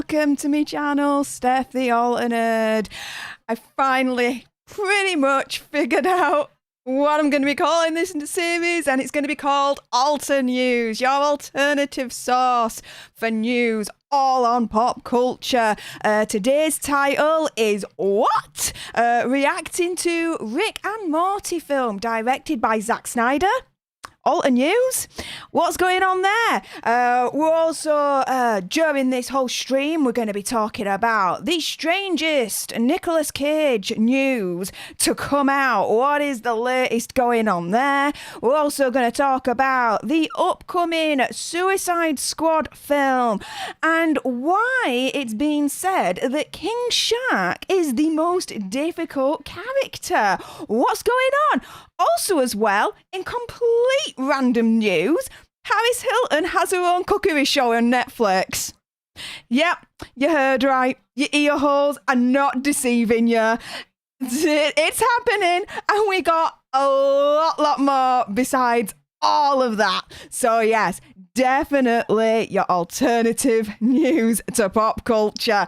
welcome to my channel, Stef the Alter Nerd. I finally pretty much figured out what I'm going to be calling this series, and it's going to be called Alter News, your alternative source for news all on pop culture. Today's title is What? Reacting to Rick and Morty film directed by Zack Snyder. Alter News? What's going on there? We're also, during this whole stream, we're going to be talking about the strangest Nicolas Cage news to come out. What is the latest going on there? We're also going to talk about the upcoming Suicide Squad film and why it's being said that King Shark is the most difficult character. What's going on? Also as well, in complete random news, Paris Hilton has her own cookery show on Netflix. Yep, you heard right. Your ear holes are not deceiving you. It's happening, and we got a lot more besides all of that. So yes, definitely your alternative news to pop culture.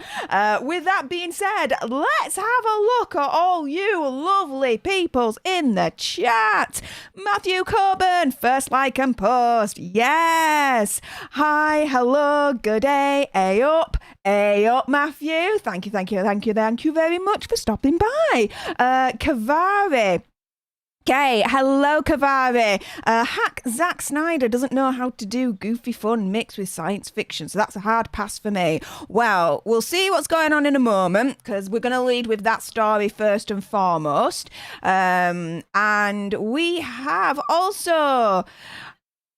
With that being said, let's have a look at all you lovely peoples in the chat. Matthew Coburn, first like and post. Yes. Hi, hello, good day. Hey up, Matthew. Thank you very much for stopping by. Kavari. Okay, hello Kavari. Hack Zack Snyder doesn't know how to do goofy fun mixed with science fiction, so that's a hard pass for me. Well, we'll see what's going on in a moment, because we're going to lead with that story first and foremost. And we have also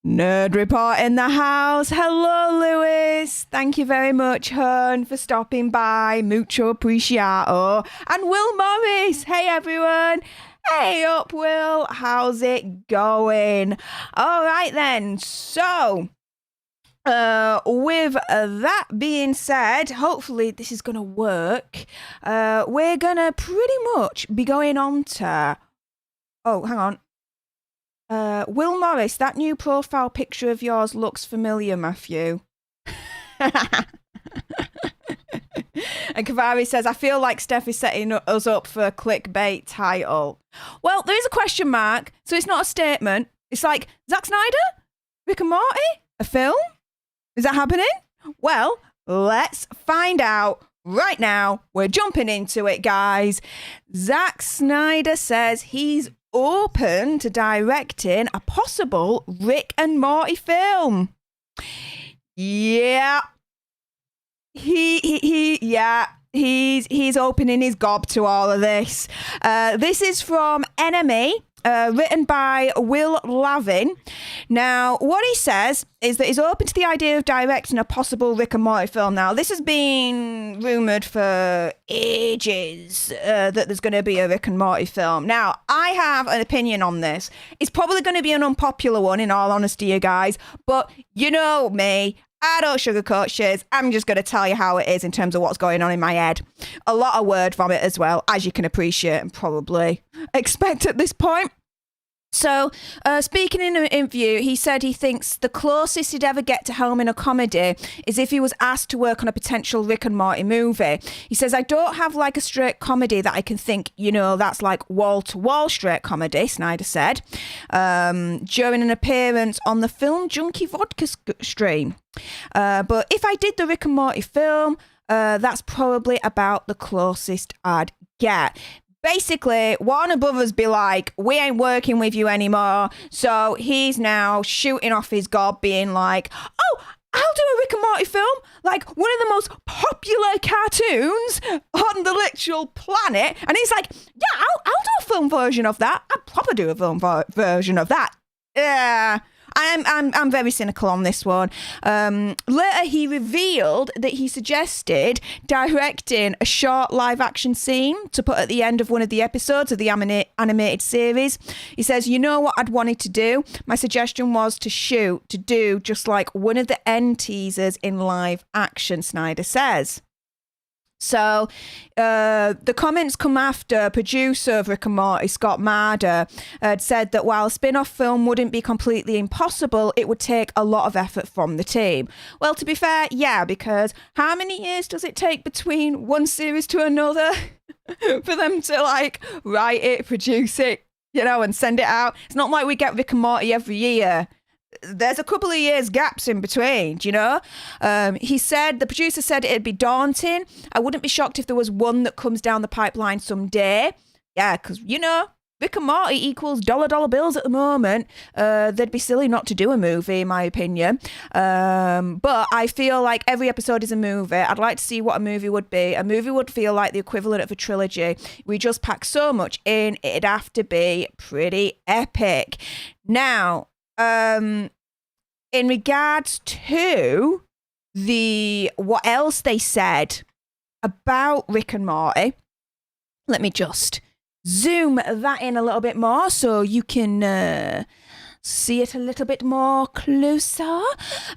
Nerd Report in the house. Hello, Lewis. Thank you very much, Hearn, for stopping by. Mucho appreciato. And Will Morris. Hey, everyone. Hey up, Will. How's it going? All right, then. So, with that being said, hopefully this is going to work. We're going to pretty much be going on to... Oh, hang on. Will Morris, that new profile picture of yours looks familiar, Matthew. And Kavari says, I feel like Steph is setting us up for a clickbait title. Well, there is a question mark, so it's not a statement. It's like, Zack Snyder? Rick and Morty? A film? Is that happening? Well, let's find out right now. We're jumping into it, guys. Zack Snyder says he's open to directing a possible Rick and Morty film. Yeah. He's opening his gob to all of this. This is from Enemy, written by Will Lavin. Now, what he says is that he's open to the idea of directing a possible Rick and Morty film. Now, this has been rumoured for ages that there's going to be a Rick and Morty film. Now, I have an opinion on this. It's probably going to be an unpopular one, in all honesty, you guys. But you know me. I don't sugarcoat shit. I'm just going to tell you how it is in terms of what's going on in my head. A lot of word vomit as well, as you can appreciate and probably expect at this point. So, speaking in an interview, he said he thinks the closest he'd ever get to helming a comedy is if he was asked to work on a potential Rick and Morty movie. He says, I don't have like a straight comedy that I can think, that's like wall-to-wall straight comedy, Snyder said, during an appearance on the Film Junkie Vodka stream. But if I did the Rick and Morty film, that's probably about the closest I'd get. Basically, Warner Brothers be like, we ain't working with you anymore. So he's now shooting off his gob, being like, oh, I'll do a Rick and Morty film, like one of the most popular cartoons on the literal planet. And he's like, yeah, I'll do a film version of that. I'll probably do a film version of that. Yeah. I'm very cynical on this one. Later, he revealed that he suggested directing a short live-action scene to put at the end of one of the episodes of the animated series. He says, you know what I'd wanted to do? My suggestion was to do just like one of the end teasers in live action, Snyder says. So the comments come after producer of Rick and Morty, Scott Marder, had said that while a spin-off film wouldn't be completely impossible, it would take a lot of effort from the team. Well, to be fair, yeah, because how many years does it take between one series to another for them to like write it, produce it, you know, and send it out? It's not like we get Rick and Morty every year. There's a couple of years gaps in between, do you know? The producer said it'd be daunting. I wouldn't be shocked if there was one that comes down the pipeline someday. Yeah, because, you know, Rick and Morty equals dollar bills at the moment. They'd be silly not to do a movie, in my opinion. But I feel like every episode is a movie. I'd like to see what a movie would be. A movie would feel like the equivalent of a trilogy. We just pack so much in, it'd have to be pretty epic. Now, in regards to what else they said about Rick and Morty, let me just zoom that in a little bit more so you can see it a little bit more closer.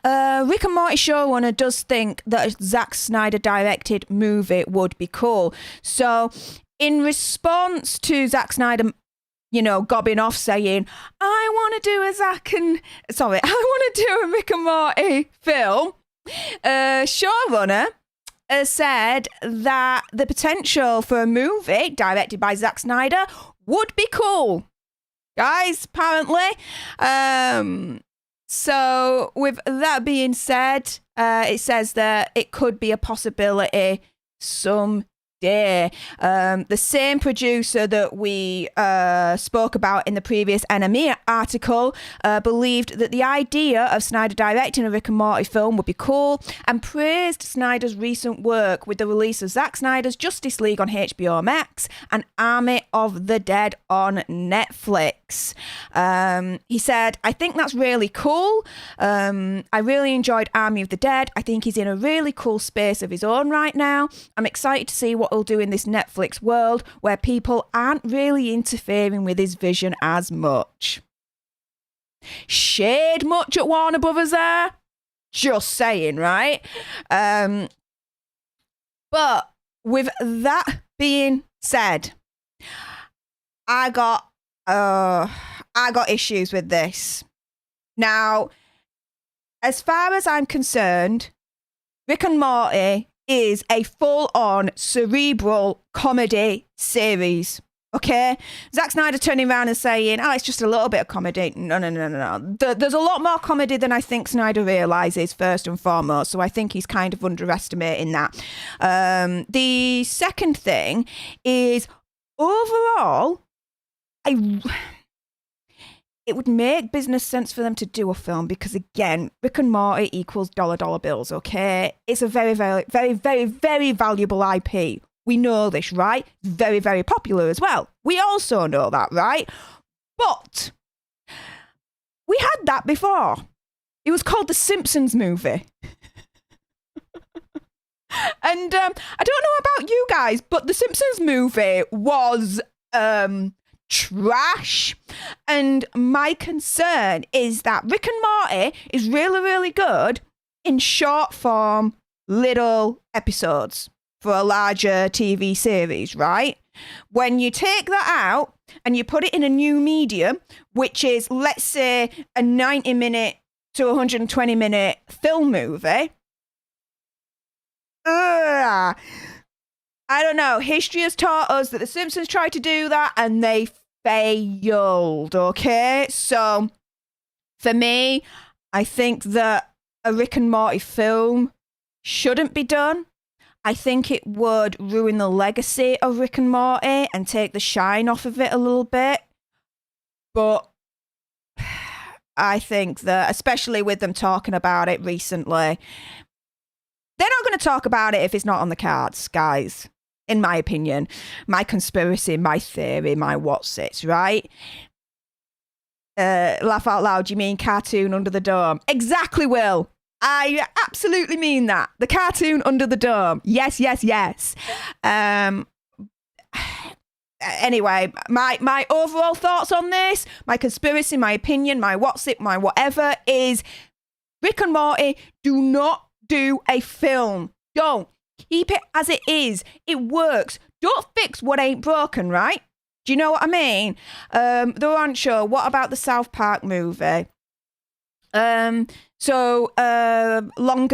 Rick and Morty showrunner does think that a Zack Snyder directed movie would be cool. So in response to Zack Snyder, you know, gobbing off saying, I want to do a Rick and Morty film, showrunner said that the potential for a movie directed by Zack Snyder would be cool. Guys, apparently. So with that being said, it says that it could be a possibility someday. The same producer that we spoke about in the previous NME article believed that the idea of Snyder directing a Rick and Morty film would be cool and praised Snyder's recent work with the release of Zack Snyder's Justice League on HBO Max and Army of the Dead on Netflix. He said, I think that's really cool. I really enjoyed Army of the Dead. I think he's in a really cool space of his own right now. I'm excited to see what he'll do in this Netflix world where people aren't really interfering with his vision as much. Shade much at Warner Brothers there? Just saying, right? But with that being said, I got issues with this. Now, as far as I'm concerned, Rick and Morty is a full-on cerebral comedy series. Okay? Zack Snyder turning around and saying, oh, it's just a little bit of comedy. No. There's a lot more comedy than I think Snyder realises, first and foremost. So I think he's kind of underestimating that. The second thing is, overall, it would make business sense for them to do a film because, again, Rick and Morty equals dollar bills, okay? It's a very, very, very, very, very valuable IP. We know this, right? It's very, very popular as well. We also know that, right? But we had that before. It was called The Simpsons movie. And I don't know about you guys, but The Simpsons movie was trash. And my concern is that Rick and Morty is really, really good in short form little episodes for a larger TV series, right? When you take that out and you put it in a new medium, which is, let's say, a 90-minute to 120-minute film movie, I don't know. History has taught us that The Simpsons tried to do that and they failed, okay? So, for me, I think that a Rick and Morty film shouldn't be done. I think it would ruin the legacy of Rick and Morty and take the shine off of it a little bit. But I think that, especially with them talking about it recently, they're not going to talk about it if it's not on the cards, guys. In my opinion, my conspiracy, my theory, my what's-its, right? Laugh out loud, you mean cartoon under the dome? Exactly, Will. I absolutely mean that. The cartoon under the dome. Yes. Anyway, my overall thoughts on this, my conspiracy, my opinion, my what's-it, my whatever is Rick and Morty, do not do a film. Don't. Keep it as it is. It works. Don't fix what ain't broken, right? Do you know what I mean? Though I'm sure. What about the South Park movie? Longer,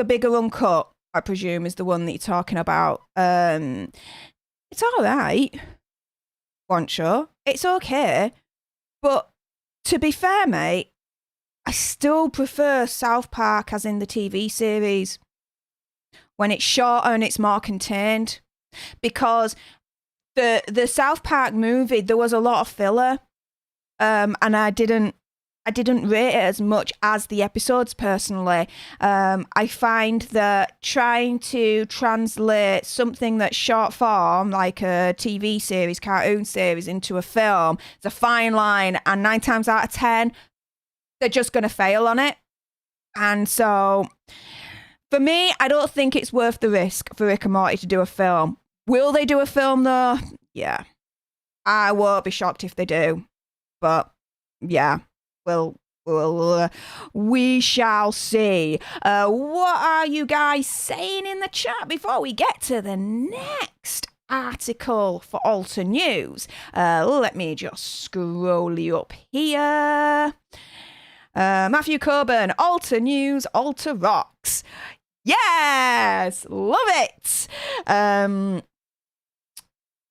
bigger, uncut, I presume, is the one that you're talking about. It's all right. Wasn't sure. It's okay. But to be fair, mate, I still prefer South Park as in the TV series when it's shorter and it's more contained. Because the South Park movie, there was a lot of filler, and I didn't rate it as much as the episodes personally. I find that trying to translate something that's short form, like a TV series, cartoon series, into a film, it's a fine line, and 9 times out of 10, they're just going to fail on it. And so, for me, I don't think it's worth the risk for Rick and Morty to do a film. Will they do a film, though? Yeah. I won't be shocked if they do. But, yeah. We shall see. What are you guys saying in the chat before we get to the next article for Alter News? Let me just scroll you up here. Matthew Coburn, Alter News, Alter Rocks. Yes, love it.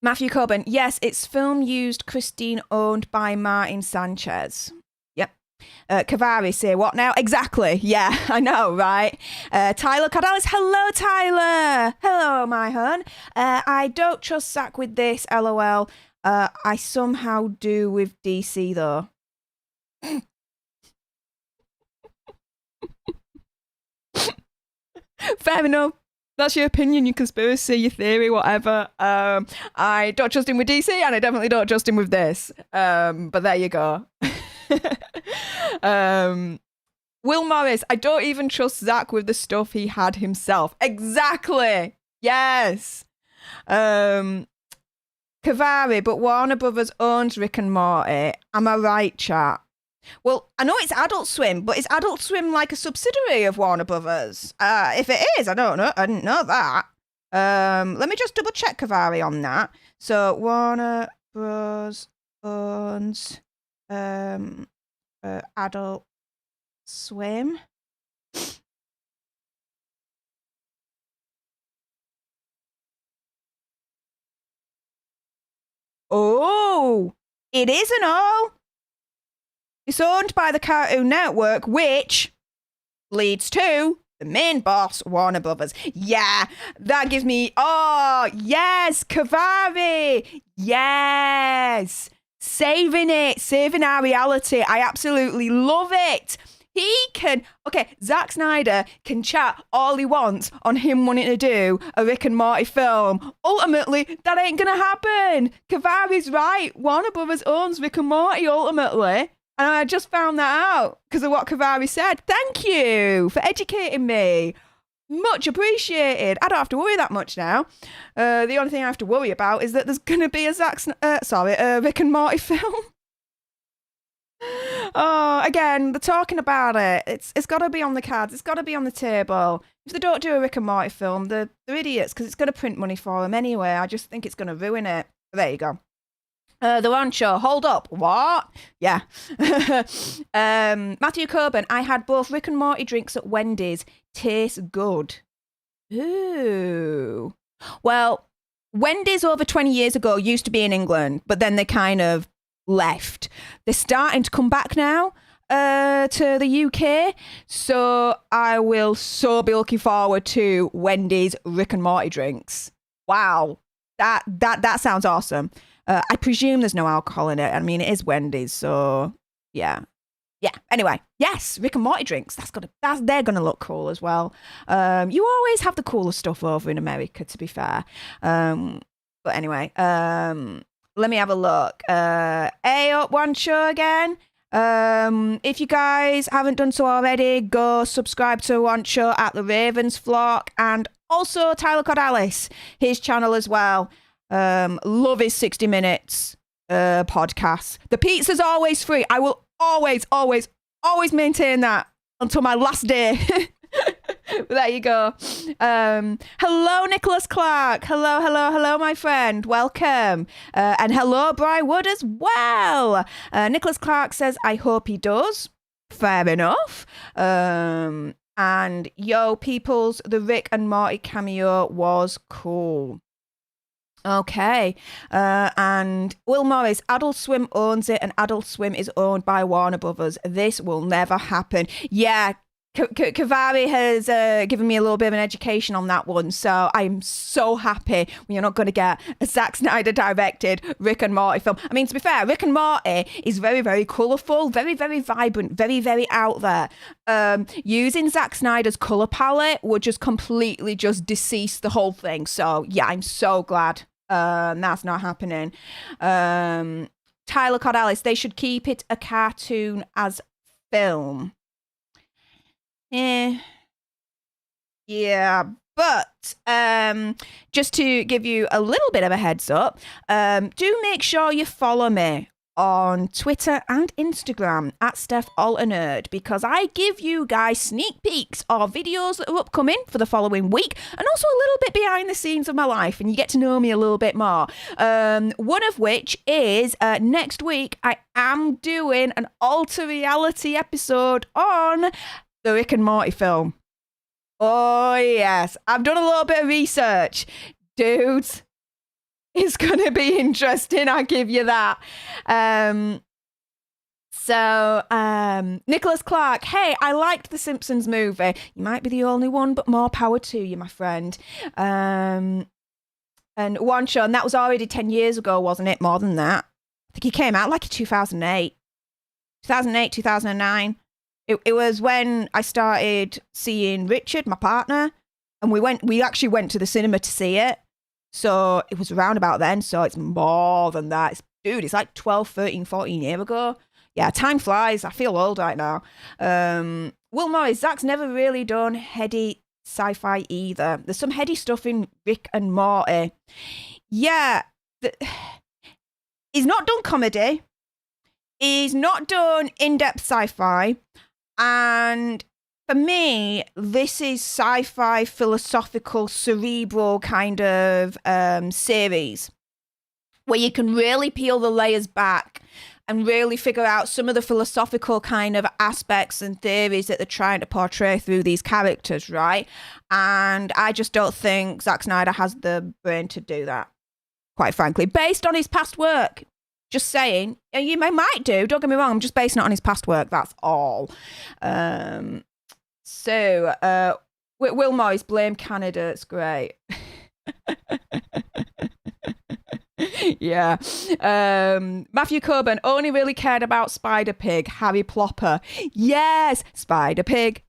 Matthew Coburn, yes, it's film used Christine owned by Martin Sanchez. Kavari say what now? Exactly. Yeah, I know, right? Tyler Cordalis. Hello, Tyler. Hello, my hun. I don't trust Zack with this, LOL. I somehow do with DC, though. Fair enough. That's your opinion, your conspiracy, your theory, whatever. I don't trust him with DC, and I definitely don't trust him with this. But there you go. Will Morris, I don't even trust Zack with the stuff he had himself. Exactly. Yes. Kavari, but Warner Brothers owns Rick and Morty. Am I right, chat? Well, I know it's Adult Swim, but is Adult Swim like a subsidiary of Warner Brothers? If it is, I don't know. I didn't know that. Let me just double check Kavari on that. So Warner Bros owns Adult Swim. Oh, it isn't all. It's owned by the Cartoon Network, which leads to the main boss, Warner Brothers. Yeah, that gives me... Oh, yes, Kavari. Yes. Saving our reality. I absolutely love it. He can... Okay, Zack Snyder can chat all he wants on him wanting to do a Rick and Morty film. Ultimately, that ain't going to happen. Kavari's right. Warner Brothers owns Rick and Morty, ultimately. And I just found that out because of what Kavari said. Thank you for educating me. Much appreciated. I don't have to worry that much now. The only thing I have to worry about is that there's going to be a Rick and Morty film. Oh, again, they're talking about it. It's got to be on the cards. It's got to be on the table. If they don't do a Rick and Morty film, they're idiots because it's going to print money for them anyway. I just think it's going to ruin it. But there you go. The Rancho, hold up. What? Yeah. Matthew Coburn, I had both Rick and Morty drinks at Wendy's. Tastes good. Ooh. Well, Wendy's over 20 years ago used to be in England, but then they kind of left. They're starting to come back now to the UK. So I will so be looking forward to Wendy's Rick and Morty drinks. Wow. That sounds awesome. I presume there's no alcohol in it. I mean, it is Wendy's, so yeah. Yeah. Anyway, yes, Rick and Morty drinks. They're gonna look cool as well. You always have the cooler stuff over in America, to be fair. But anyway, let me have a look. Up one show again. If you guys haven't done so already, go subscribe to One Show at the Ravens Flock, and also Tyler Cordalis, his channel as well. Love his 60 minutes podcast. The pizza's always free. I will always maintain that until my last day. There you go. Hello, Nicholas Clark. Hello, my friend. Welcome. And hello, Bri Wood as well. Nicholas Clark says, I hope he does. Fair enough. And yo, peoples, the Rick and Morty cameo was cool. Okay. And Will Morris, Adult Swim owns it, and Adult Swim is owned by Warner Brothers. This will never happen. Yeah. Kavari has given me a little bit of an education on that one, so I'm so happy we're not going to get a Zack Snyder directed Rick and Morty film. I mean, to be fair, Rick and Morty is very, very colourful, very, very vibrant, very, very out there. Using Zack Snyder's colour palette would just completely just decease the whole thing. So yeah, I'm so glad that's not happening. Tyler Cordalis, they should keep it a cartoon as film. Yeah, but just to give you a little bit of a heads up, do make sure you follow me on Twitter and Instagram at Stef the Alter Nerd, because I give you guys sneak peeks of videos that are upcoming for the following week, and also a little bit behind the scenes of my life, and you get to know me a little bit more. One of which is next week I am doing an alter reality episode on the Rick and Morty film. Oh, yes. I've done a little bit of research. Dudes, it's going to be interesting. I give you that. Nicholas Clark, hey, I liked the Simpsons movie. You might be the only one, but more power to you, my friend. And One Show, and that was already 10 years ago, wasn't it? More than that. I think he came out like in 2008. 2009. It was when I started seeing Richard, my partner, and we actually went to the cinema to see it. So it was around about then. So it's more than that. It's like 12, 13, 14 years ago. Yeah, time flies. I feel old right now. Will Morris, Zach's never really done heady sci-fi either. There's some heady stuff in Rick and Morty. Yeah. He's not done comedy. He's not done in-depth sci-fi. And for me, this is sci-fi, philosophical, cerebral kind of series where you can really peel the layers back and really figure out some of the philosophical kind of aspects and theories that they're trying to portray through these characters, right? And I just don't think Zack Snyder has the brain to do that, quite frankly, based on his past work. Just saying, you might do, don't get me wrong, I'm just basing it on his past work, that's all. Will Morris, blame Canada, it's great. Yeah. Matthew Coburn only really cared about Spider-Pig, Harry Plopper. Yes, Spider-Pig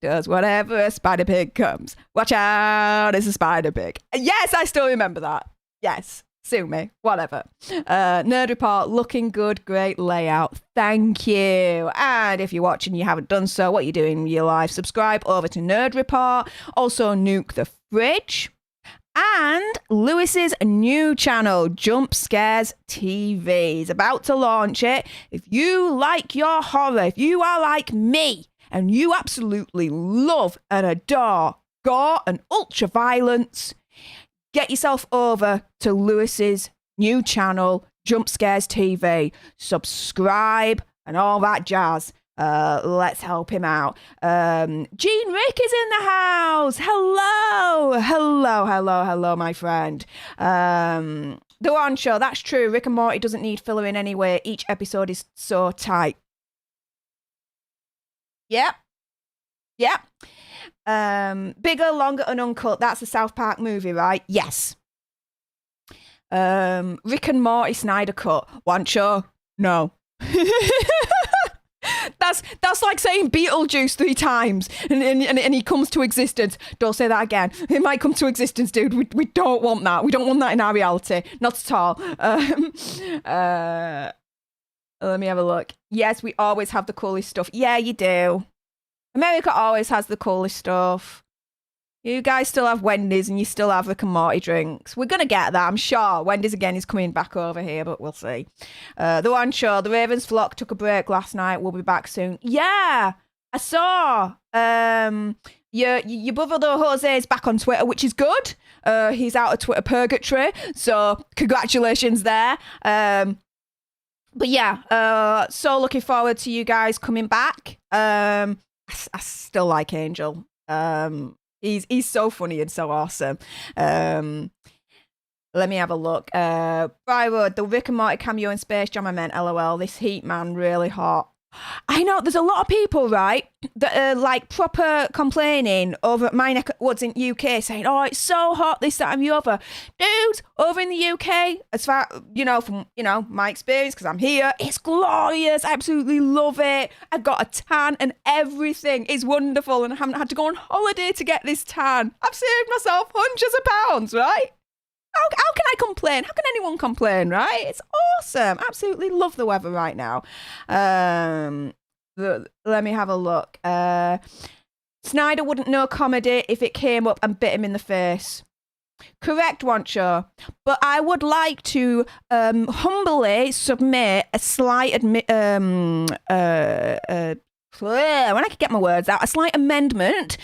does whatever a Spider-Pig comes. Watch out, it's a Spider-Pig. Yes, I still remember that. Yes. Sue me, whatever. Nerd Report, looking good, great layout. Thank you. And if you're watching, you haven't done so, what are you doing in your life? Subscribe over to Nerd Report. Also, Nuke the Fridge. And Lewis's new channel, Jump Scares TV. He's about to launch it. If you like your horror, if you are like me, and you absolutely love and adore gore and ultra violence, get yourself over to Lewis's new channel, Jump Scares TV. Subscribe and all that jazz. Let's help him out. Gene Rick is in the house. Hello, my friend. The One Show, that's true. Rick and Morty doesn't need filler in any way. Each episode is so tight. Yep. Bigger, longer, and uncut. That's the South Park movie, right? Yes. Rick and Morty Snyder cut. One show? No. That's like saying Beetlejuice 3 times and he comes to existence. Don't say that again. It might come to existence, dude. We don't want that. We don't want that in our reality. Not at all. Let me have a look. Yes, we always have the coolest stuff. Yeah, you do. America always has the coolest stuff. You guys still have Wendy's and you still have Rick and Morty drinks. We're going to get that, I'm sure. Wendy's again is coming back over here, but we'll see. The One Show, the Ravens flock took a break last night. We'll be back soon. Yeah. I saw your brother though Jose is back on Twitter, which is good. He's out of Twitter purgatory, so congratulations there. But yeah, so looking forward to you guys coming back. I still like Angel. He's so funny and so awesome. Let me have a look. Briarwood, the Rick and Morty cameo in Space Jam, I meant, LOL. This heat, man, really hot. I know there's a lot of people, right, that are like proper complaining over at my neck of woods in UK, saying, oh, it's so hot this time of other. Dudes, over in the UK, as far, from, my experience, because I'm here, it's glorious. I absolutely love it. I've got a tan and everything is wonderful, and I haven't had to go on holiday to get this tan. I've saved myself hundreds of pounds, right? How can I complain? How can anyone complain, right? It's awesome. Absolutely love the weather right now. Let me have a look. Snyder wouldn't know comedy if it came up and bit him in the face. Correct, Wancho. But I would like to humbly submit a slight when I could get my words out, a slight amendment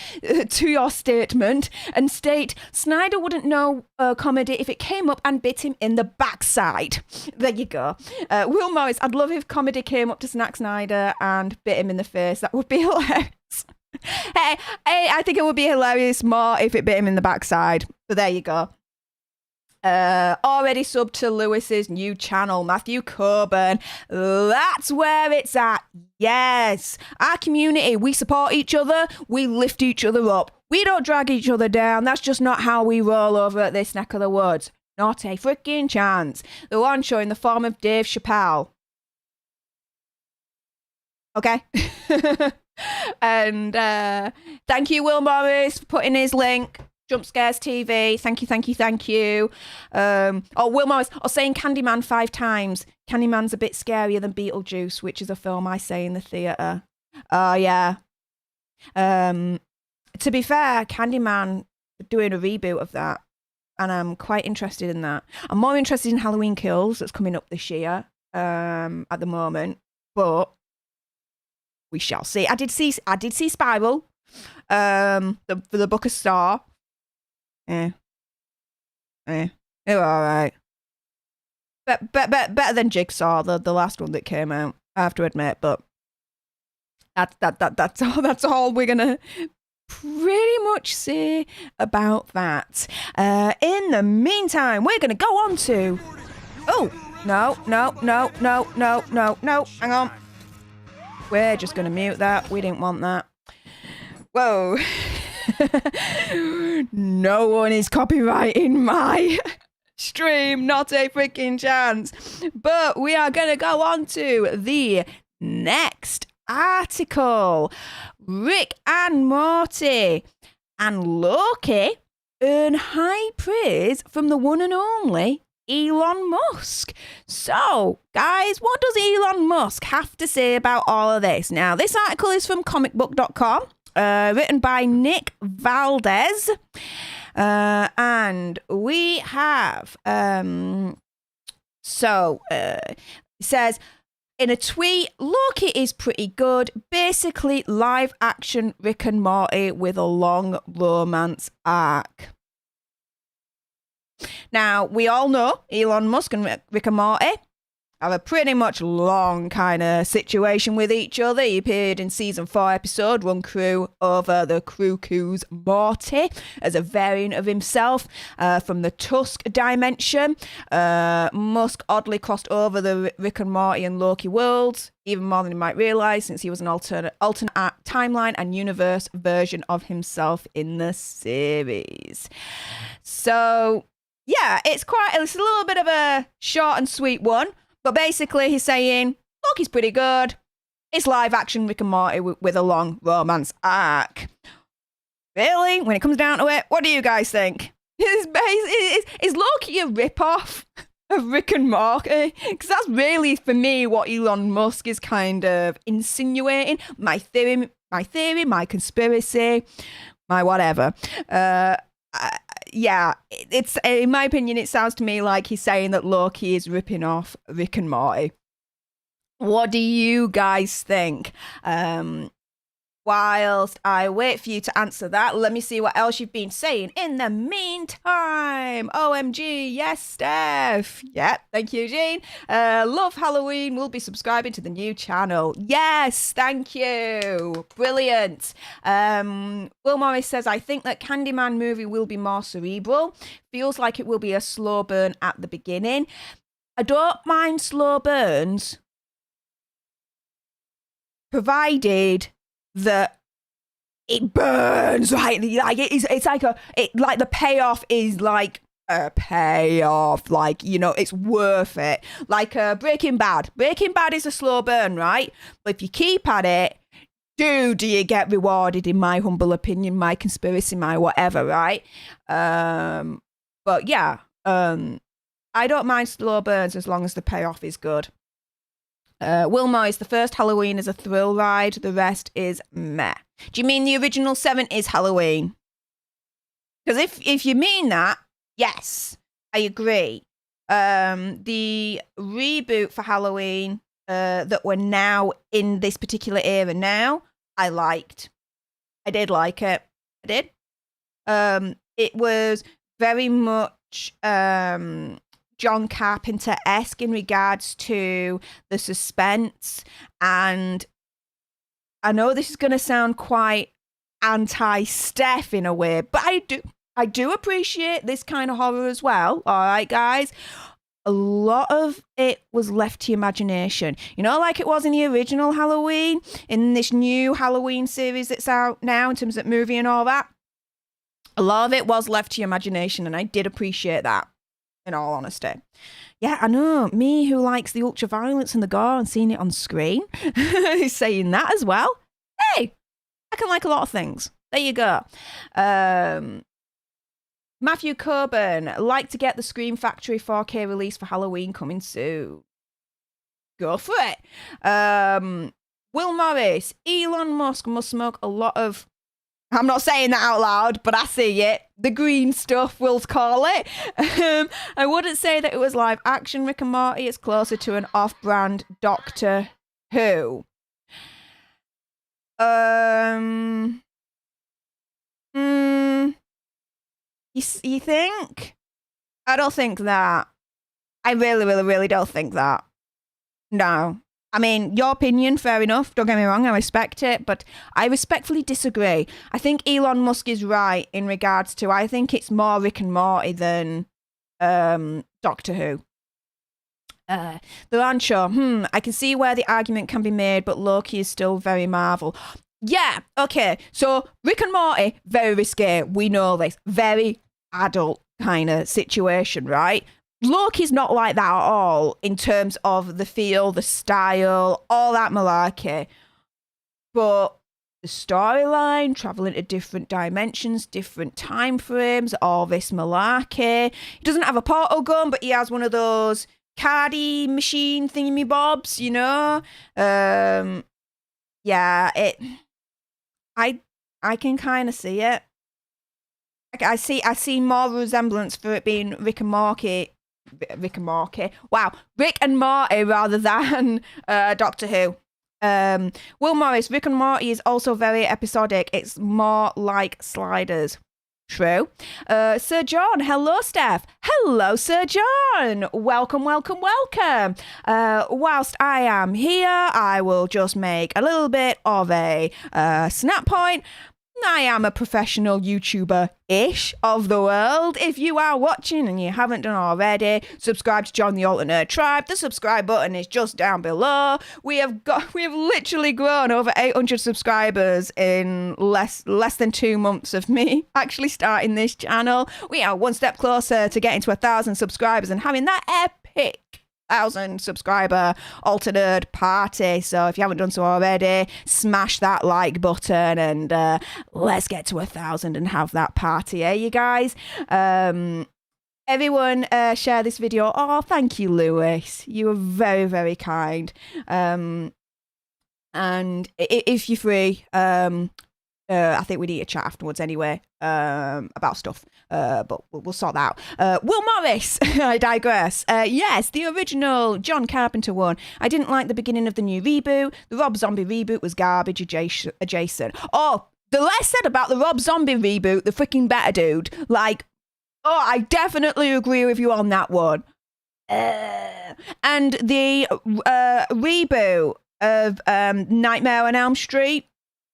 to your statement and state Snyder wouldn't know comedy if it came up and bit him in the backside. There you go. Will Morris, I'd love if comedy came up to Zack Snyder and bit him in the face. That would be hilarious. Hey, I think it would be hilarious more if it bit him in the backside. So there you go. Already subbed to Lewis's new channel, Matthew Coburn. That's where it's at. Yes. Our community, we support each other. We lift each other up. We don't drag each other down. That's just not how we roll over at this neck of the woods. Not a freaking chance. The one show in the form of Dave Chappelle. Okay. And thank you, Will Morris, for putting his link. Jump Scares TV. Thank you. Will Morris, saying Candyman 5 times. Candyman's a bit scarier than Beetlejuice, which is a film I say in the theatre. Oh, yeah. To be fair, Candyman doing a reboot of that, and I'm quite interested in that. I'm more interested in Halloween Kills that's coming up this year at the moment, but we shall see. I did see Spiral, the Book of Star. It was all right. Better than Jigsaw, the last one that came out, I have to admit. But that's all we're gonna pretty much say about that. In the meantime, we're gonna go on to. Oh no! Hang on. We're just gonna mute that. We didn't want that. Whoa. No one is copyrighting my stream, not a freaking chance. But we are going to go on to the next article. Rick and Morty and Loki earn high praise from the one and only Elon Musk. So, guys, what does Elon Musk have to say about all of this? Now, this article is from comicbook.com. Written by Nick Valdez, and we have it says in a tweet, Loki is pretty good, basically live action Rick and Morty with a long romance arc. Now, we all know Elon Musk and Rick and Morty have a pretty much long kind of situation with each other. He appeared in season 4 episode Run Crew over the Cuckoo's Morty as a variant of himself from the Tusk dimension. Musk oddly crossed over the Rick and Morty and Loki worlds, even more than you might realise, since he was an alternate timeline and universe version of himself in the series. So, yeah, it's a little bit of a short and sweet one. But basically, he's saying, Loki's pretty good. It's live action Rick and Morty with a long romance arc. Really? When it comes down to it, what do you guys think? Is Loki a rip-off of Rick and Morty? Because that's really, for me, what Elon Musk is kind of insinuating. My theory, my conspiracy, my whatever. Yeah, it's in my opinion, it sounds to me like he's saying that Loki is ripping off Rick and Morty. What do you guys think? whilst I wait for you to answer that, let me see what else you've been saying in the meantime. OMG, yes, Steph. Yep, thank you, Jean. Love Halloween. Will be subscribing to the new channel. Yes, thank you. Brilliant. Will Morris says, I think that Candyman movie will be more cerebral. Feels like it will be a slow burn at the beginning. I don't mind slow burns, provided that it burns, right? Like it's like like the payoff is like a payoff, like, you know, it's worth it. Like Breaking Bad. Breaking Bad is a slow burn, right? But if you keep at it, do you get rewarded, in my humble opinion, my conspiracy, my whatever, right? But yeah, I don't mind slow burns as long as the payoff is good. Wilmore is the first Halloween is a thrill ride. The rest is meh. Do you mean the original 7 is Halloween? Because if you mean that, yes, I agree. The reboot for Halloween that we're now in this particular era now, I liked. I did like it. I did. It was very much John Carpenter-esque in regards to the suspense, and I know this is going to sound quite anti-Steph in a way, but I do appreciate this kind of horror as well. All right, guys. A lot of it was left to imagination. You know, like it was in the original Halloween, in this new Halloween series that's out now in terms of movie and all that. A lot of it was left to your imagination, and I did appreciate that, in all honesty. Yeah, I know. Me, who likes the ultra-violence and the gore and seeing it on screen, is saying that as well. Hey, I can like a lot of things. There you go. Matthew Coburn, like to get the Scream Factory 4K release for Halloween coming soon. Go for it. Will Morris, Elon Musk must smoke a lot of... I'm not saying that out loud, but I see it. The green stuff, we'll call it. I wouldn't say that it was live action Rick and Morty. It's closer to an off-brand Doctor Who. You think? I don't think that. I really don't think that. No. I mean, your opinion, fair enough. Don't get me wrong, I respect it, but I respectfully disagree. I think Elon Musk is right in regards to, I think it's more Rick and Morty than Doctor Who. The Rancho, I can see where the argument can be made, but Loki is still very Marvel. Yeah, okay, so Rick and Morty, very risque. We know this. Very adult kind of situation, right? Loki's not like that at all in terms of the feel, the style, all that malarkey. But the storyline, traveling to different dimensions, different time frames, all this malarkey. He doesn't have a portal gun, but he has one of those cardy machine thingy bobs, you know? Yeah, I can kind of see it. I see more resemblance for it being Rick and Morty. Wow, Rick and Morty rather than Doctor Who. Will Morris, Rick and Morty is also very episodic. It's more like Sliders. True. Sir John, hello, Steph. Hello, Sir John. Welcome. Whilst I am here, I will just make a little bit of a snap point. I am a professional YouTuber-ish of the world. If you are watching and you haven't done already, subscribe to John the Alter Nerd Tribe. The subscribe button is just down below. We have literally grown over 800 subscribers in less than 2 months of me actually starting this channel. We are one step closer to getting to 1,000 subscribers and having that epic 1,000 subscriber Alter Nerd party. So if you haven't done so already, smash that like button and let's get to 1,000 and have that party, you guys? Everyone share this video. Oh, thank you, Lewis. You were very, very kind. And if you're free, I think we need to chat afterwards anyway about stuff, but we'll sort that out. Will Morris, I digress. Yes, the original John Carpenter one. I didn't like the beginning of the new reboot. The Rob Zombie reboot was garbage adjacent. Oh, the less said about the Rob Zombie reboot, the freaking better, dude. Like, oh, I definitely agree with you on that one. And the reboot of Nightmare on Elm Street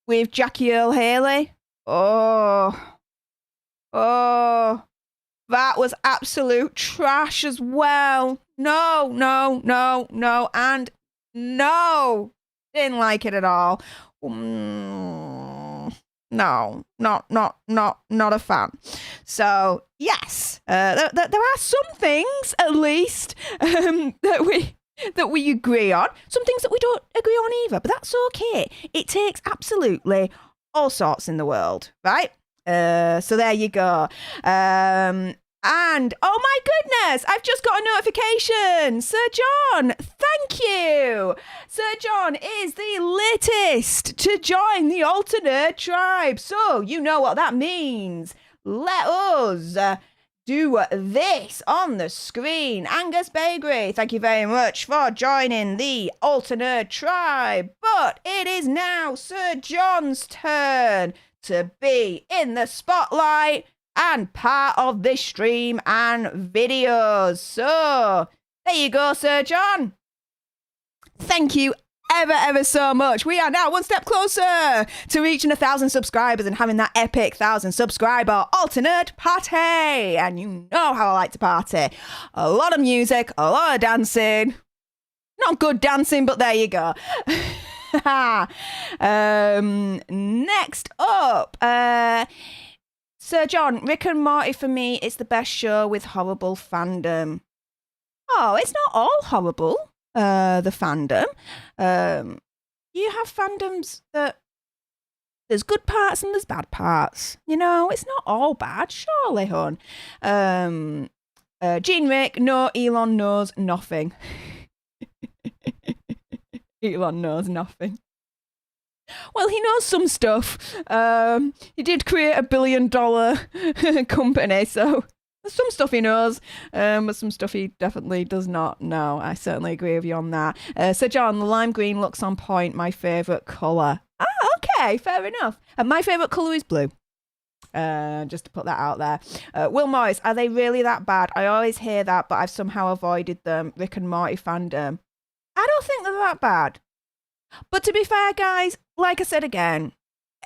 with Jackie Earle Haley. Oh, that was absolute trash as well. No, and no. Didn't like it at all. No, not a fan. So yes, there are some things at least that we agree on. Some things that we don't agree on either, but that's okay. It takes absolutely all sorts in the world, right? So there you go. And oh my goodness, I've just got a notification. Sir John, thank you. Sir John is the latest to join the Alter Nerd tribe. So you know what that means. Let us do this on the screen. Angus Bagry, thank you very much for joining the Alter Nerd tribe. But it is now Sir John's turn to be in the spotlight and part of this stream and videos. So there you go, Sir John. Thank you ever so much. We are now one step closer to reaching 1,000 subscribers and having that epic 1,000 subscriber Alter Nerd party. And you know how I like to party. A lot of music, a lot of dancing. Not good dancing, but there you go. Next up, Sir John, Rick and Morty for me is the best show with horrible fandom. Oh, it's not all horrible, the fandom. You have fandoms that there's good parts and there's bad parts. You know, it's not all bad, surely, hon. Gene Rick, no, Elon knows nothing. Elon knows nothing. Well, he knows some stuff. He did create $1 billion company, so there's some stuff he knows, but some stuff he definitely does not know. I certainly agree with you on that. So, John, the lime green looks on point. My favourite colour. Ah, okay, fair enough. My favourite colour is blue. Just to put that out there. Will Morris, are they really that bad? I always hear that, but I've somehow avoided them. Rick and Morty fandom. I don't think they're that bad. But to be fair, guys, like I said again,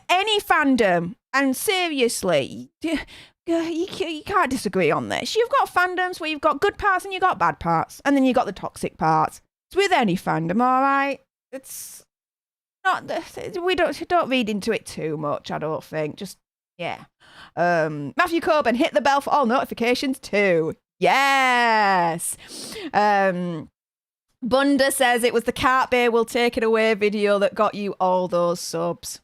any fandom, and seriously, you can't disagree on this. You've got fandoms where you've got good parts and you've got bad parts, and then you've got the toxic parts. It's with any fandom, all right? It's not, we don't read into it too much, I don't think. Just, yeah. Matthew Coburn, hit the bell for all notifications too. Yes. Bunda says it was the Cart Bear Will Take It Away video that got you all those subs.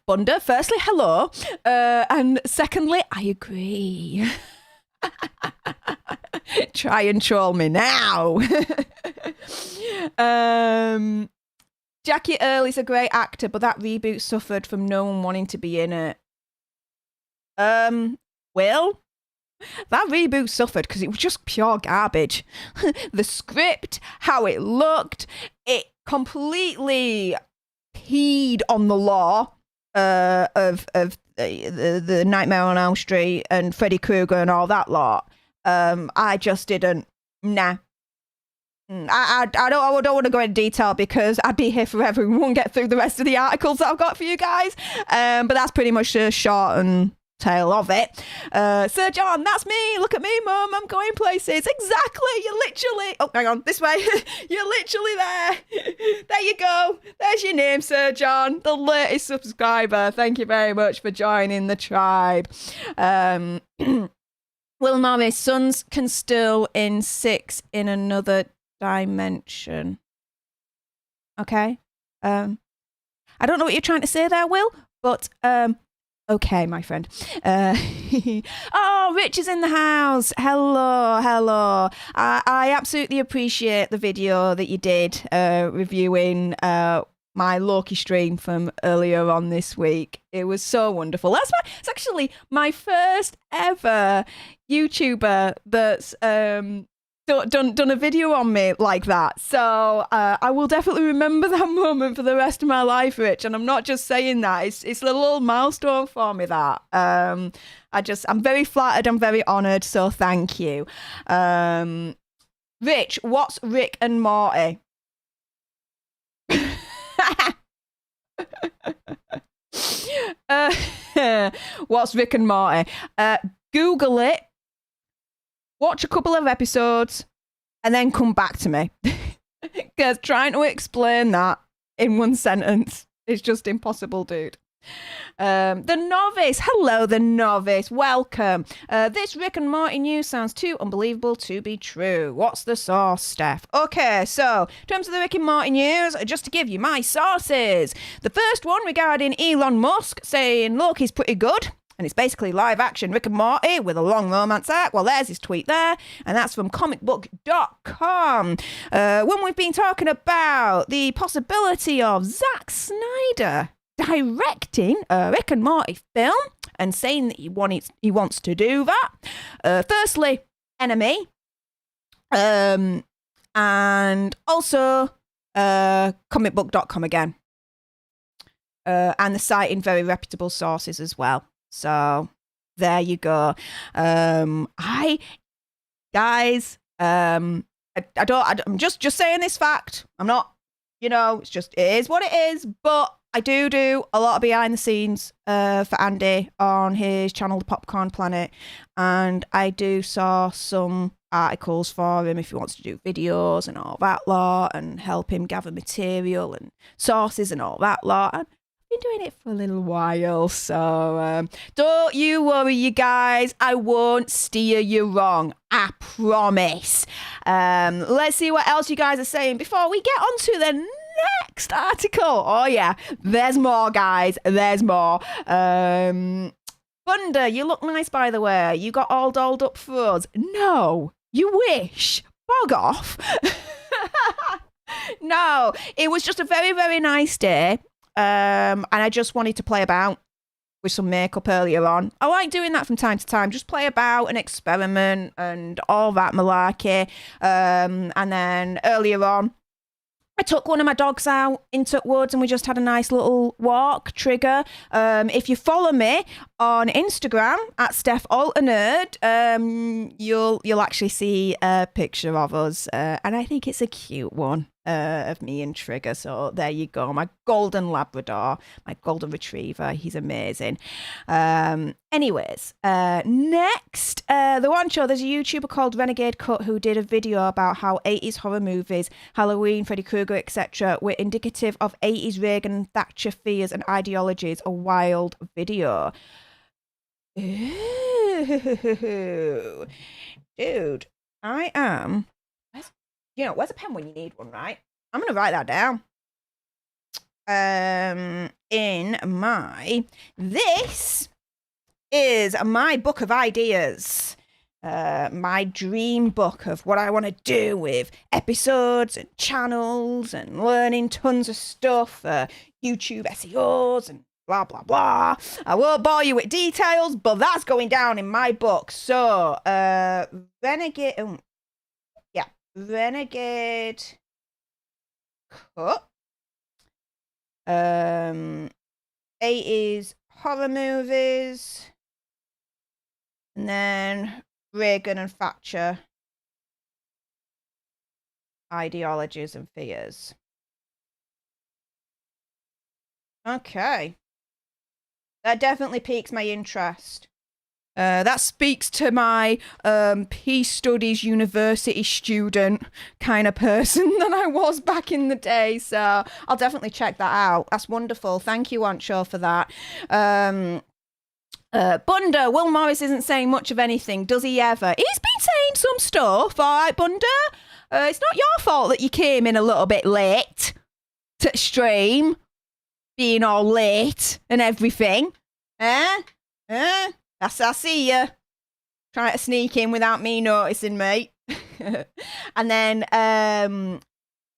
Bunda, firstly, hello. And secondly, I agree. Try and troll me now. Jackie Earle is a great actor, but that reboot suffered from no one wanting to be in it. Will? That reboot suffered because it was just pure garbage. The script, how it looked, it completely peed on the law of the Nightmare on Elm Street and Freddy Krueger and all that lot. I just didn't. Nah. I don't want to go into detail because I'd be here forever and won't get through the rest of the articles that I've got for you guys. But that's pretty much the short and tale of it. Sir John, that's me. Look at me, Mum. I'm going places. Exactly. You're literally... Oh, hang on. This way. You're literally there. There you go. There's your name, Sir John. The latest subscriber. Thank you very much for joining the tribe. Will Morris, sons can still in 6 in another dimension. Okay. I don't know what you're trying to say there, Will, but okay, my friend. Oh, Rich is in the house. Hello. I absolutely appreciate the video that you did reviewing my Loki stream from earlier on this week. It was so wonderful. It's actually my first ever YouTuber that's done a video on me like that. So I will definitely remember that moment for the rest of my life, Rich. And I'm not just saying that. It's a little milestone for me, that. I'm very flattered. I'm very honoured. So thank you. Rich, what's Rick and Morty? What's Rick and Morty? Google it, watch a couple of episodes, and then come back to me. Because trying to explain that in one sentence is just impossible, dude. The Novice. Hello, The Novice. Welcome. This Rick and Morty news sounds too unbelievable to be true. What's the source, Stef? Okay, so in terms of the Rick and Morty news, just to give you my sources. The first one regarding Elon Musk saying Loki's pretty good. And it's basically live action Rick and Morty with a long romance arc. Well, there's his tweet there. And that's from comicbook.com. When we've been talking about the possibility of Zack Snyder directing a Rick and Morty film and saying that he wants to do that. Firstly, Enemy. And also comicbook.com again. And they're citing very reputable sources as well. So there you go. I'm just saying this fact. I'm not, it is what it is, but I do a lot of behind the scenes for Andy on his channel, The Popcorn Planet, and I do saw some articles for him if he wants to do videos and all that lot, and help him gather material and sources and all that lot. And I've been doing it for a little while, so don't you worry, you guys. I won't steer you wrong. I promise. Let's see what else you guys are saying before we get on to the next article. Oh yeah, there's more, guys. There's more. Thunder, you look nice, by the way. You got all dolled up for us. No, you wish. Bog off. No, it was just a very, very nice day. And I just wanted to play about with some makeup earlier on. I like doing that from time to time. Just play about and experiment and all that malarkey. And then earlier on, I took one of my dogs out into woods and we just had a nice little walk. Trigger. If you follow me on Instagram at Stef the Alter Nerd, you'll actually see a picture of us, and I think it's a cute one of me and Trigger. So there you go. My golden Labrador, my golden retriever. He's amazing. Anyways, next, the one show, there's a YouTuber called Renegade Cut who did a video about how 80s horror movies, Halloween, Freddy Krueger, etc., were indicative of 80s Reagan and Thatcher fears and ideologies. A wild video. Ooh. Dude, I am... where's a pen when you need one, right? I'm going to write that down. This is my book of ideas. My dream book of what I want to do with episodes and channels and learning tons of stuff, YouTube SEOs and blah, blah, blah. I won't bore you with details, but that's going down in my book. So, Renegade Cut. 80s horror movies. And then Reagan and Thatcher ideologies and fears. Okay. That definitely piques my interest. That speaks to my Peace Studies University student kind of person that I was back in the day. So I'll definitely check that out. That's wonderful. Thank you, Ancho, for that. Bunder, Will Morris isn't saying much of anything, does he ever? He's been saying some stuff, all right, Bunder? It's not your fault that you came in a little bit late to stream, being all late and everything. I see you trying to sneak in without me noticing, mate. And then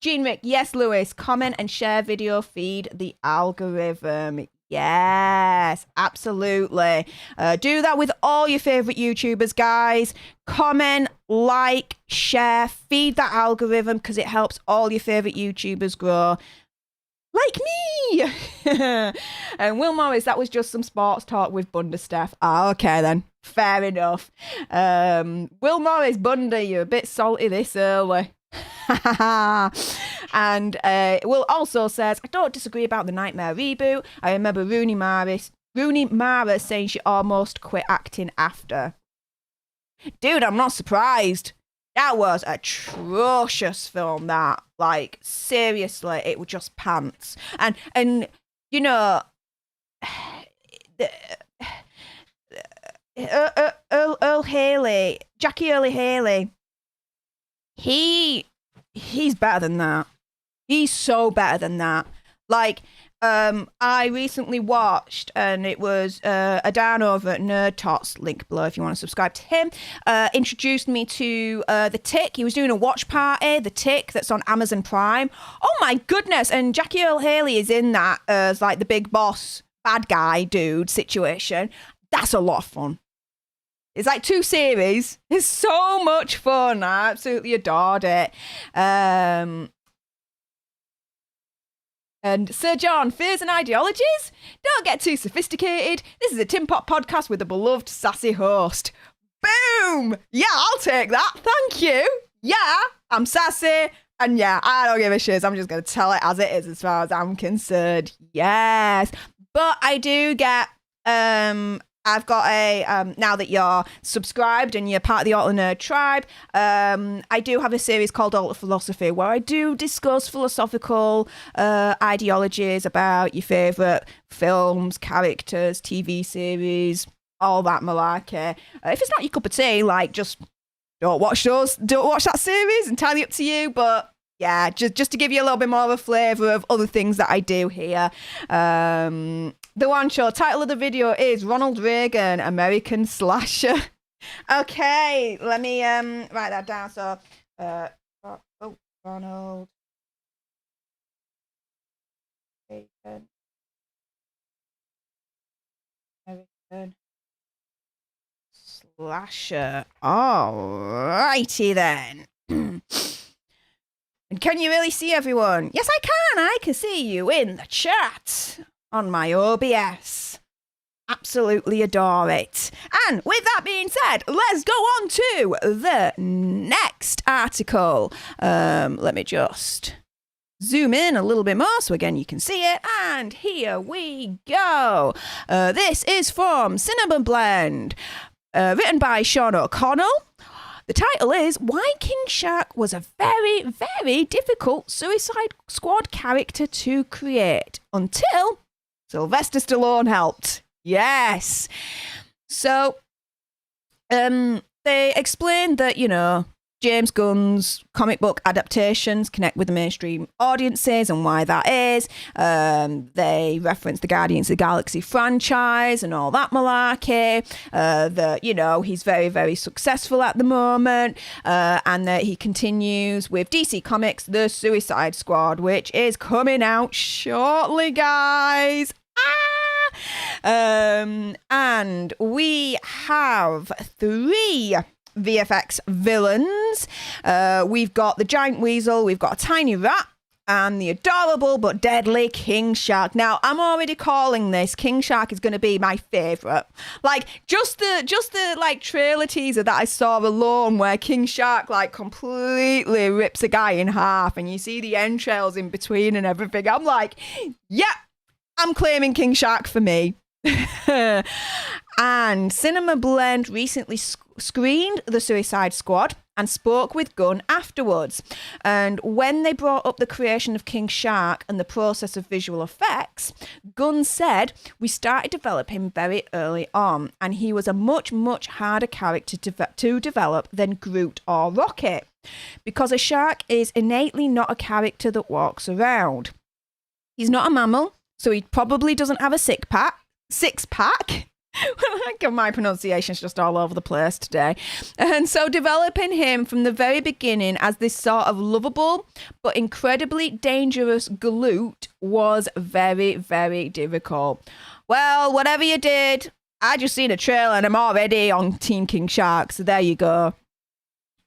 Gene Rick, yes, Lewis. Comment and share video, feed the algorithm. Yes, absolutely. Do that with all your favourite YouTubers, guys. Comment, like, share, feed that algorithm because it helps all your favourite YouTubers grow. Like me. And Will Morris, that was just some sports talk with Bunda Steph. Okay then, fair enough. Will Morris, Bunda, you're a bit salty this early. And Will also says, I don't disagree about the Nightmare reboot. I remember Rooney Mara saying she almost quit acting after. Dude, I'm not surprised. That was a atrocious film, that. Like, seriously, it was just pants. And you know, Earl Haley, Jackie Earle Haley, he's better than that. He's so better than that. Like, I recently watched, and it was Adan over at Nerd Tots, link below if you want to subscribe to him, introduced me to The Tick. He was doing a watch party, The Tick, that's on Amazon Prime. Oh my goodness, and Jackie Earle Haley is in that as like the big boss, bad guy dude situation. That's a lot of fun. It's like 2 series. It's so much fun. I absolutely adored it. And Sir John, fears and ideologies? Don't get too sophisticated. This is a Tin Pot podcast with a beloved sassy host. Boom! Yeah, I'll take that. Thank you. Yeah, I'm sassy. And yeah, I don't give a shit. I'm just going to tell it as it is as far as I'm concerned. Yes. But I do get... I've got a, now that you're subscribed and you're part of the Alter Nerd tribe, I do have a series called Alter Philosophy where I do discuss philosophical ideologies about your favourite films, characters, TV series, all that malarkey. If it's not your cup of tea, like, just don't watch that series, entirely up to you, but... yeah, just to give you a little bit more of a flavour of other things that I do here. The one show title of the video is Ronald Reagan, American Slasher. Okay, let me write that down. So, Ronald Reagan, American Slasher. Alrighty then. And can you really see everyone? Yes, I can. I can see you in the chat on my OBS. Absolutely adore it. And with that being said, let's go on to the next article. Let me just zoom in a little bit more so again you can see it. And here we go. This is from Cinnamon Blend, written by Sean O'Connell. The title is Why King Shark Was a Very, Very Difficult Suicide Squad Character to Create Until Sylvester Stallone Helped. Yes. So, they explained that, you know, James Gunn's comic book adaptations connect with the mainstream audiences and why that is. They reference the Guardians of the Galaxy franchise and all that malarkey. That, you know, he's very, very successful at the moment. And that he continues with DC Comics' The Suicide Squad, which is coming out shortly, guys. And we have 3 VFX villains. We've got the giant weasel, we've got a tiny rat, and the adorable but deadly King Shark. Now, I'm already calling this King Shark is going to be my favourite. Like, just the like trailer teaser that I saw alone where King Shark like completely rips a guy in half and you see the entrails in between and everything. I'm like, yeah, I'm claiming King Shark for me. And Cinema Blend recently screened The Suicide Squad and spoke with Gunn afterwards. And when they brought up the creation of King Shark and the process of visual effects, Gunn said, we started developing him very early on, and he was a much, much harder character to develop than Groot or Rocket, because a shark is innately not a character that walks around. He's not a mammal, so he probably doesn't have a six-pack. My pronunciation's just all over the place today. And so developing him from the very beginning as this sort of lovable but incredibly dangerous galoot was very, very difficult. Well, whatever you did, I just seen a trailer and I'm already on Team King Shark, so there you go.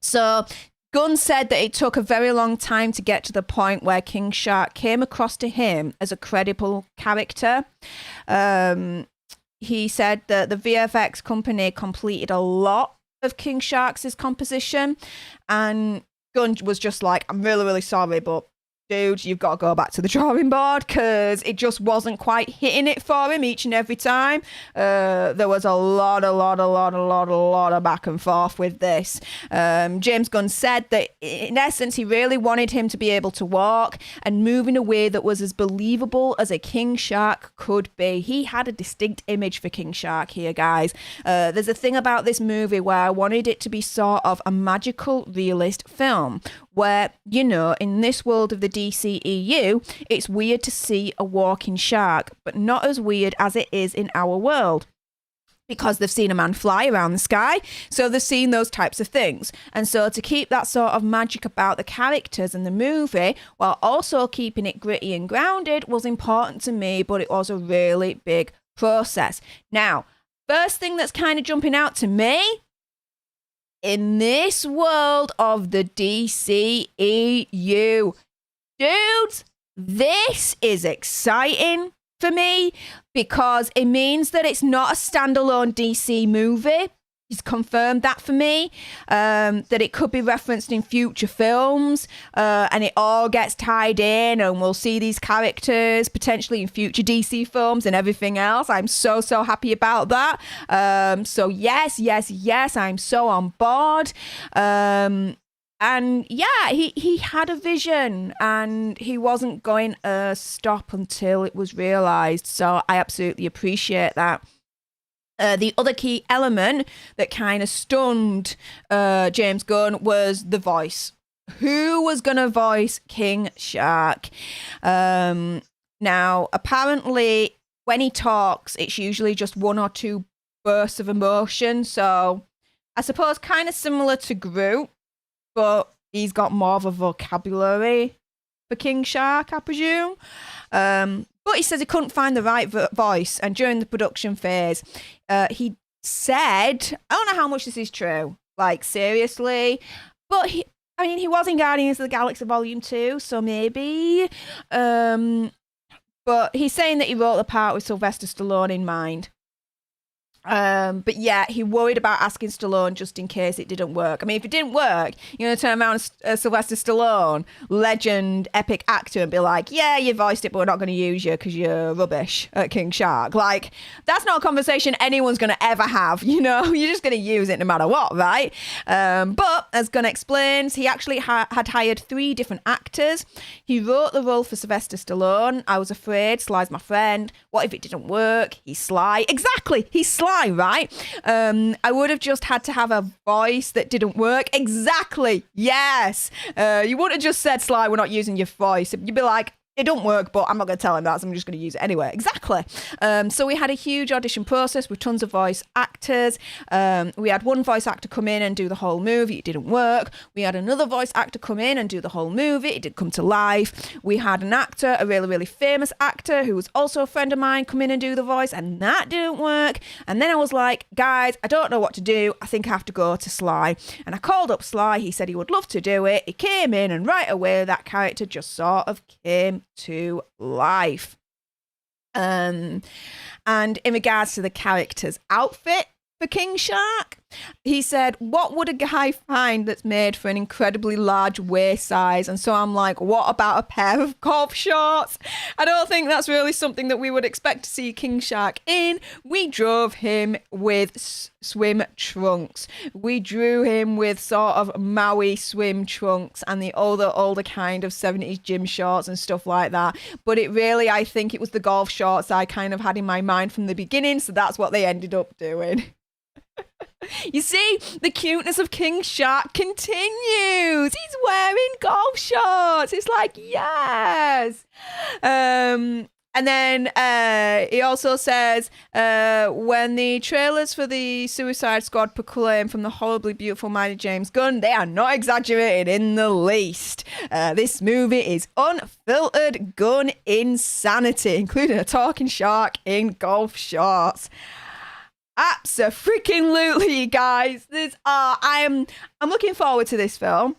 So Gunn said that it took a very long time to get to the point where King Shark came across to him as a credible character. He said that the VFX company completed a lot of King Shark's composition, and Gunn was just like, I'm really, really sorry, but dude, you've got to go back to the drawing board because it just wasn't quite hitting it for him each and every time. There was a lot of back and forth with this. James Gunn said that in essence, he really wanted him to be able to walk and move in a way that was as believable as a King Shark could be. He had a distinct image for King Shark here, guys. There's a thing about this movie where I wanted it to be sort of a magical realist film where, you know, in this world of the DCEU, it's weird to see a walking shark, but not as weird as it is in our world. Because they've seen a man fly around the sky, so they've seen those types of things. And so to keep that sort of magic about the characters in the movie, while also keeping it gritty and grounded, was important to me, but it was a really big process. Now, first thing that's kind of jumping out to me, in this world of the DCEU, dudes, this is exciting for me because it means that it's not a standalone DC movie. He's confirmed that for me, that it could be referenced in future films, and it all gets tied in, and we'll see these characters potentially in future DC films and everything else. I'm so happy about that. So yes, I'm so on board. And yeah, he had a vision and he wasn't going to stop until it was realised. So I absolutely appreciate that. The other key element that kind of stunned James Gunn was the voice. Who was going to voice King Shark? Now, apparently, when he talks, it's usually just one or two bursts of emotion. So I suppose kind of similar to Groot, but he's got more of a vocabulary for King Shark, I presume. But he says he couldn't find the right voice, and during the production phase, he said, I don't know how much this is true, like seriously, but he was in Guardians of the Galaxy Volume 2, so maybe. But he's saying that he wrote the part with Sylvester Stallone in mind. But yeah, he worried about asking Stallone just in case it didn't work. I mean, if it didn't work, you're going to turn around Sylvester Stallone, legend, epic actor, and be like, yeah, you voiced it, but we're not going to use you because you're rubbish at King Shark. Like, that's not a conversation anyone's going to ever have, you know? You're just going to use it no matter what, right? But as Gunn explains, he actually had hired 3 different actors. He wrote the role for Sylvester Stallone. I was afraid, Sly's my friend. What if it didn't work? He's Sly. Exactly, he's Sly. Right? I would have just had to have a voice that didn't work. Exactly. Yes. You wouldn't have just said, Sly, we're not using your voice. You'd be like, it don't work, but I'm not going to tell him that, so I'm just going to use it anyway. Exactly. So we had a huge audition process with tons of voice actors. We had one voice actor come in and do the whole movie. It didn't work. We had another voice actor come in and do the whole movie. It didn't come to life. We had an actor, a really, really famous actor who was also a friend of mine, come in and do the voice, and that didn't work. And then I was like, guys, I don't know what to do. I think I have to go to Sly. And I called up Sly. He said he would love to do it. He came in, and right away, that character just sort of came to life. And in regards to the character's outfit for King Shark, he said, what would a guy find that's made for an incredibly large waist size? And so I'm like, what about a pair of golf shorts? I don't think that's really something that we would expect to see King Shark in. We drove him with swim trunks. We drew him with sort of Maui swim trunks and the older kind of 70s gym shorts and stuff like that. But it really, I think it was the golf shorts I kind of had in my mind from the beginning. So that's what they ended up doing. You see, the cuteness of King Shark continues. He's wearing golf shorts. It's like, yes. And then he also says, when the trailers for the Suicide Squad proclaim from the horribly beautiful minded James Gunn, they are not exaggerated in the least. This movie is unfiltered Gunn insanity, including a talking shark in golf shorts. Abso-freaking-lutely, guys. I'm looking forward to this film.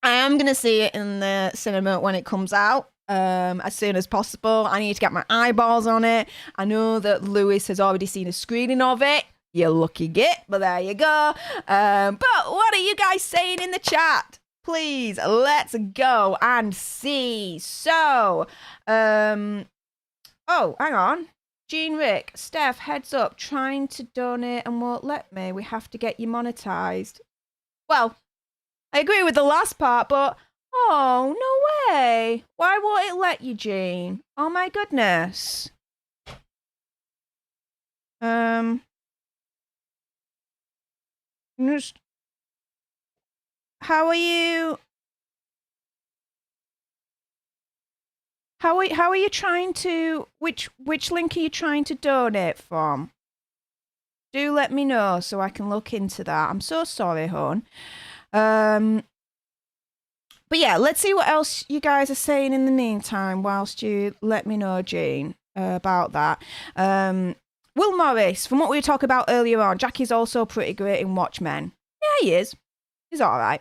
I am going to see it in the cinema when it comes out. As soon as possible. I need to get my eyeballs on it. I know that Lewis has already seen a screening of it. You lucky git, but there you go. But what are you guys saying in the chat? Please, let's go and see. So, oh, hang on. Gene Rick, Steph, heads up, trying to donate and won't let me. We have to get you monetized. Well, I agree with the last part, but oh, no way. Why won't it let you, Jean? Oh my goodness. Just, how are you? How are you trying to, which link are you trying to donate from? Do let me know so I can look into that. I'm so sorry, hon. But yeah, let's see what else you guys are saying in the meantime whilst you let me know, Jean, about that. Will Morris, from what we were talking about earlier on, Jackie's also pretty great in Watchmen. Yeah, he is. He's all right.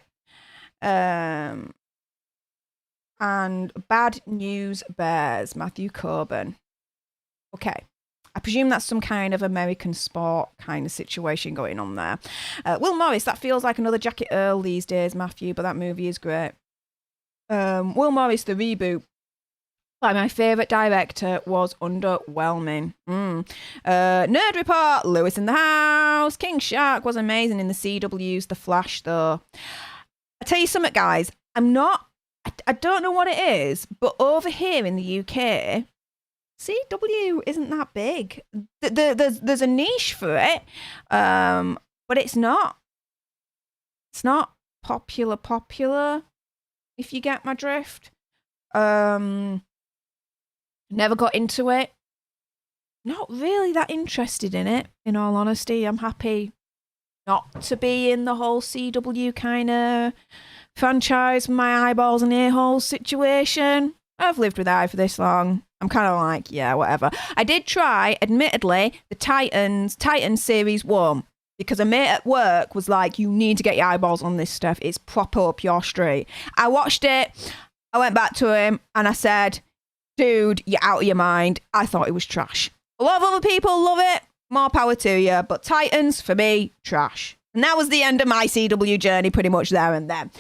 And Bad News Bears, Matthew Coburn. Okay. I presume that's some kind of American sport kind of situation going on there. Will Morris, that feels like another Jackie Earle these days, Matthew, but that movie is great. Will Morris, the reboot by my favourite director, was underwhelming. Nerd Report, Lewis in the House, King Shark was amazing in the CW's The Flash, though. I tell you something, guys, I don't know what it is, but over here in the UK, CW isn't that big. There's a niche for it, but it's not popular. If you get my drift. Never got into it. Not really that interested in it, in all honesty. I'm happy not to be in the whole CW kind of franchise, my eyeballs and ear holes situation. I've lived with I for this long. I'm kind of like, yeah, whatever. I did try, admittedly, the Titans Series 1. Because a mate at work was like, you need to get your eyeballs on this stuff. It's proper up your street. I watched it. I went back to him and I said, dude, you're out of your mind. I thought it was trash. A lot of other people love it. More power to you. But Titans, for me, trash. And that was the end of my CW journey pretty much there and then.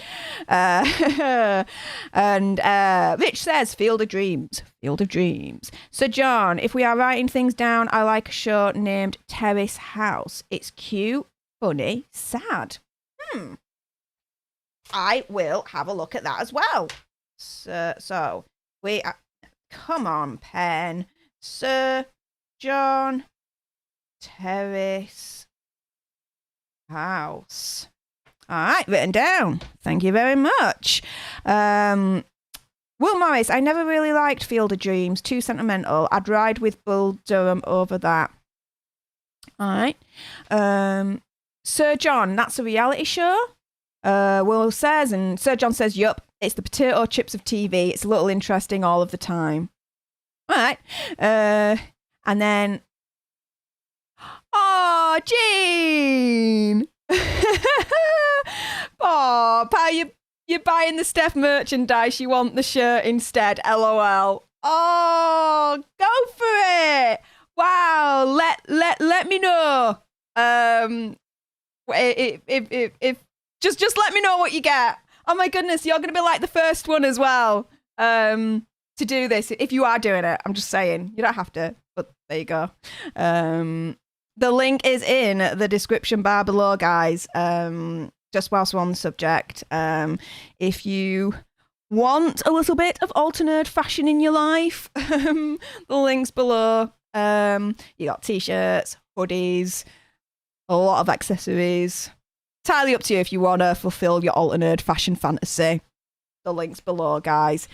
And Rich says, Field of Dreams. Field of Dreams. So John, if we are writing things down, I like a show named Terrace House. It's cute, funny, sad. I will have a look at that as well. So we are, come on, pen. Sir John Terrace House. All right, written down. Thank you very much. Will Morris, I never really liked Field of Dreams. Too sentimental. I'd ride with Bull Durham over that. All right. Sir John, that's a reality show? Will says, and Sir John says, yup, it's the potato chips of TV. It's a little interesting all of the time. All right. And then, oh, Jean. Oh, pal, you're buying the Steph merchandise. You want the shirt instead. LOL. Oh, go for it. Wow. Let me know. If just let me know what you get. Oh my goodness, you're gonna be like the first one as well. To do this if you are doing it. I'm just saying, you don't have to, but there you go. The link is in the description bar below, guys. Just whilst we're on the subject, if you want a little bit of Alter Nerd fashion in your life, the link's below. You got t-shirts, hoodies, a lot of accessories. Entirely up to you if you want to fulfill your Alter Nerd fashion fantasy. The link's below, guys.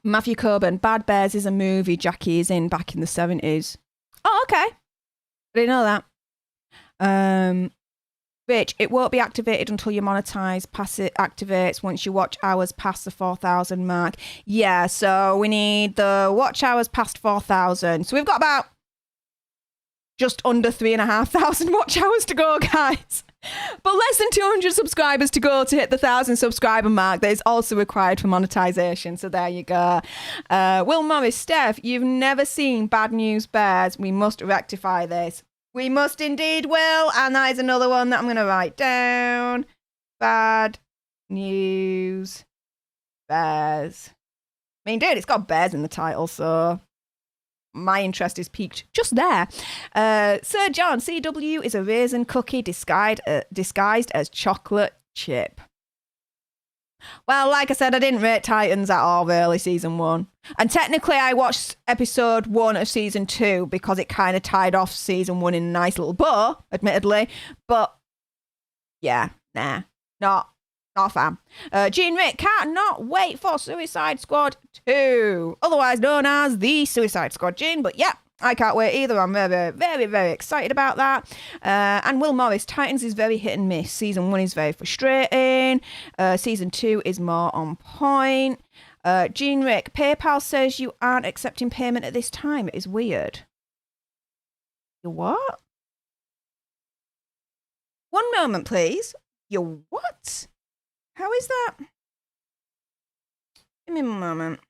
Matthew Coburn, Bad Bears is a movie Jackie is in back in the 70s. Oh, okay. I didn't know that. Rich, it won't be activated until you monetize. Passive activates once your watch hours past the 4,000 mark. Yeah, so we need the watch hours past 4,000. So we've got about just under 3,500 watch hours to go, guys. But less than 200 subscribers to go to hit the 1,000 subscriber mark that is also required for monetization. So there you go. Will Morris, Steph, you've never seen Bad News Bears. We must rectify this. We must indeed, Will. And that is another one that I'm going to write down. Bad News Bears. I mean, dude, it's got bears in the title, so my interest is piqued just there. Sir John, CW is a raisin cookie disguised as chocolate chip. Well, like I said, I didn't rate Titans at all early season 1. And technically I watched episode 1 of season 2 because it kind of tied off season 1 in a nice little bow, admittedly. But yeah, nah, not a fan. Gene Rick, cannot wait for Suicide Squad 2, otherwise known as the Suicide Squad Gene. But yeah, I can't wait either. I'm very, very, very excited about that. And Will Morris, Titans is very hit and miss. Season 1 is very frustrating. Season 2 is more on point. Gene Rick, PayPal says you aren't accepting payment at this time. It is weird. You what? One moment, please. You what? How is that? Give me a moment.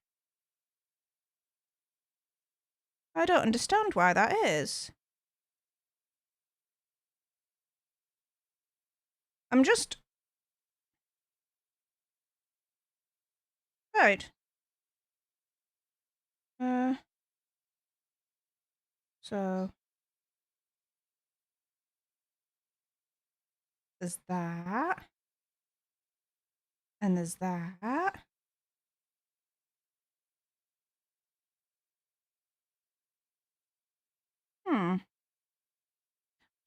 I don't understand why that is. I'm just... Right. So... There's that. And there's that.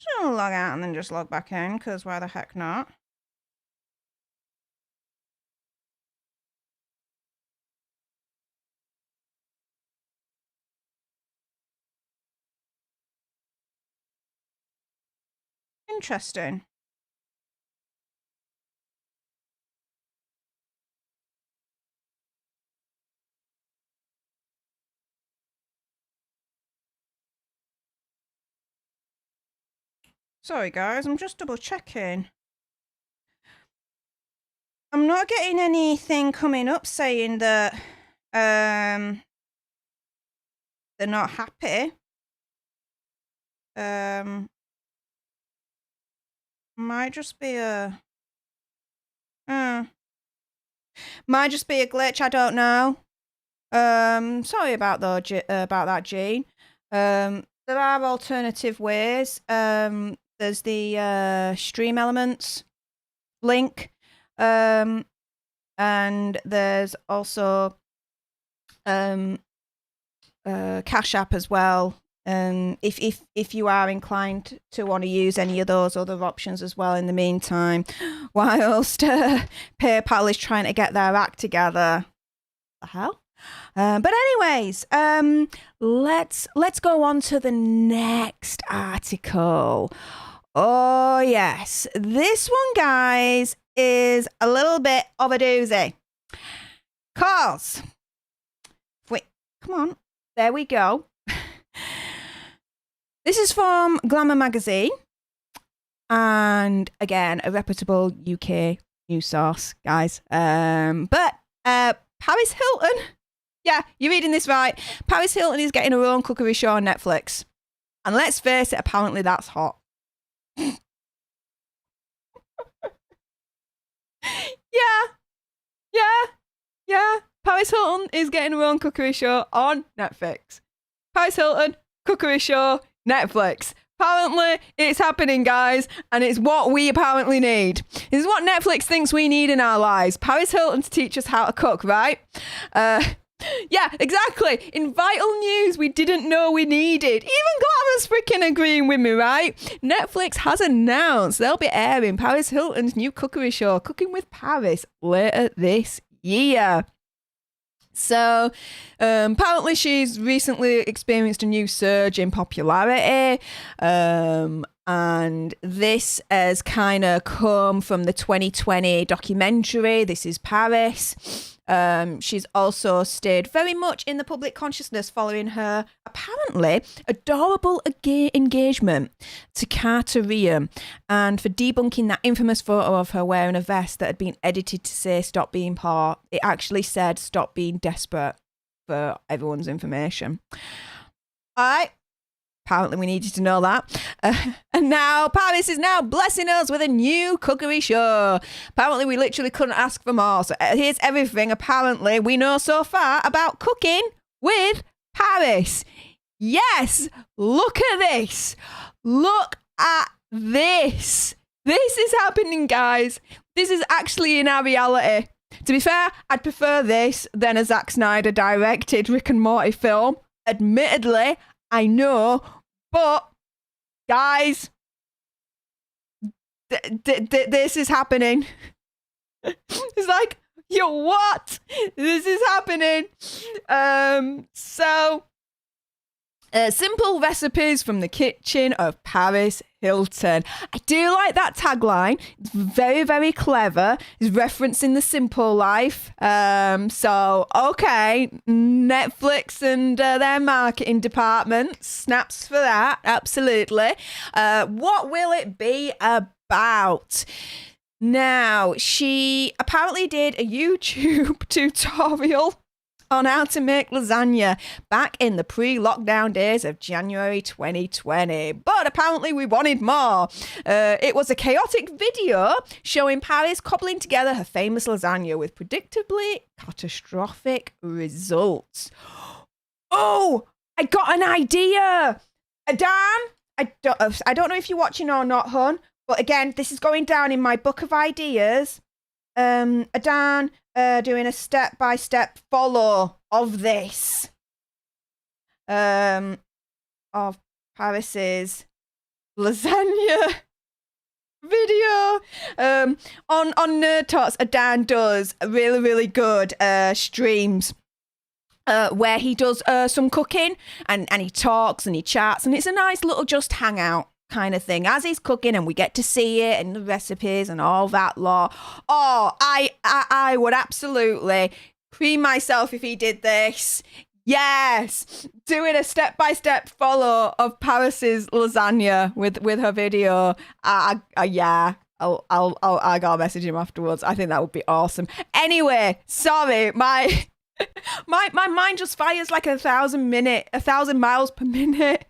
Just gonna log out and then just log back in, because why the heck not? Interesting. Sorry guys, I'm just double checking. I'm not getting anything coming up saying that they're not happy. Might just be a glitch, I don't know. Sorry about that, Gene. There are alternative ways. There's the Stream Elements link, and there's also Cash App as well. If you are inclined to want to use any of those other options as well in the meantime, whilst PayPal is trying to get their act together. The hell? But anyways, let's go on to the next article. Oh yes, this one, guys, is a little bit of a doozy. Cause, wait, come on, there we go. This is from Glamour magazine, and again, a reputable UK news source, guys. But Paris Hilton, yeah, you're reading this right. Paris Hilton is getting her own cookery show on Netflix, and let's face it, apparently that's hot. Yeah. Paris Hilton is getting her own cookery show on Netflix. Paris Hilton, cookery show, Netflix. Apparently, it's happening, guys, and it's what we apparently need. This is what Netflix thinks we need in our lives. Paris Hilton to teach us how to cook, right? Yeah, exactly. In vital news we didn't know we needed. Even Glamour's freaking agreeing with me, right? Netflix has announced they'll be airing Paris Hilton's new cookery show, Cooking with Paris, later this year. So apparently she's recently experienced a new surge in popularity, and this has kind of come from the 2020 documentary, This Is Paris. She's also stayed very much in the public consciousness following her apparently adorable engagement to Cookery, and for debunking that infamous photo of her wearing a vest that had been edited to say "stop being poor." It actually said "stop being desperate," for everyone's information. All right. Apparently we needed to know that. And now Paris is now blessing us with a new cookery show. Apparently we literally couldn't ask for more. So here's everything apparently we know so far about cooking with Paris. Yes, look at this. Look at this. This is happening, guys. This is actually in our reality. To be fair, I'd prefer this than a Zack Snyder directed Rick and Morty film. Admittedly, I know, but guys, this is happening. It's like, yo, what? This is happening. Simple recipes from the kitchen of Paris Hilton. I do like that tagline. It's very, very clever. It's referencing the simple life. So, okay, Netflix and their marketing department, snaps for that, absolutely. What will it be about? Now, she apparently did a YouTube tutorial on how to make lasagna back in the pre-lockdown days of January 2020. But apparently we wanted more. It was a chaotic video showing Paris cobbling together her famous lasagna with predictably catastrophic results. Oh, I got an idea. Dan, I don't know if you're watching or not, hon, but again, this is going down in my book of ideas. Dan, doing a step-by-step follow of this, of Paris's lasagna video. On Nerd Talks, Dan does really, really good streams where he does some cooking and he talks and he chats, and it's a nice little just hangout kind of thing as he's cooking, and we get to see it and the recipes and all that lot. Oh, I would absolutely cream myself if he did this. Yes, doing a step-by-step follow of Paris's lasagna with her video. Yeah, I gotta message him afterwards. I think that would be awesome. Anyway, sorry, my mind just fires like 1,000 miles per minute.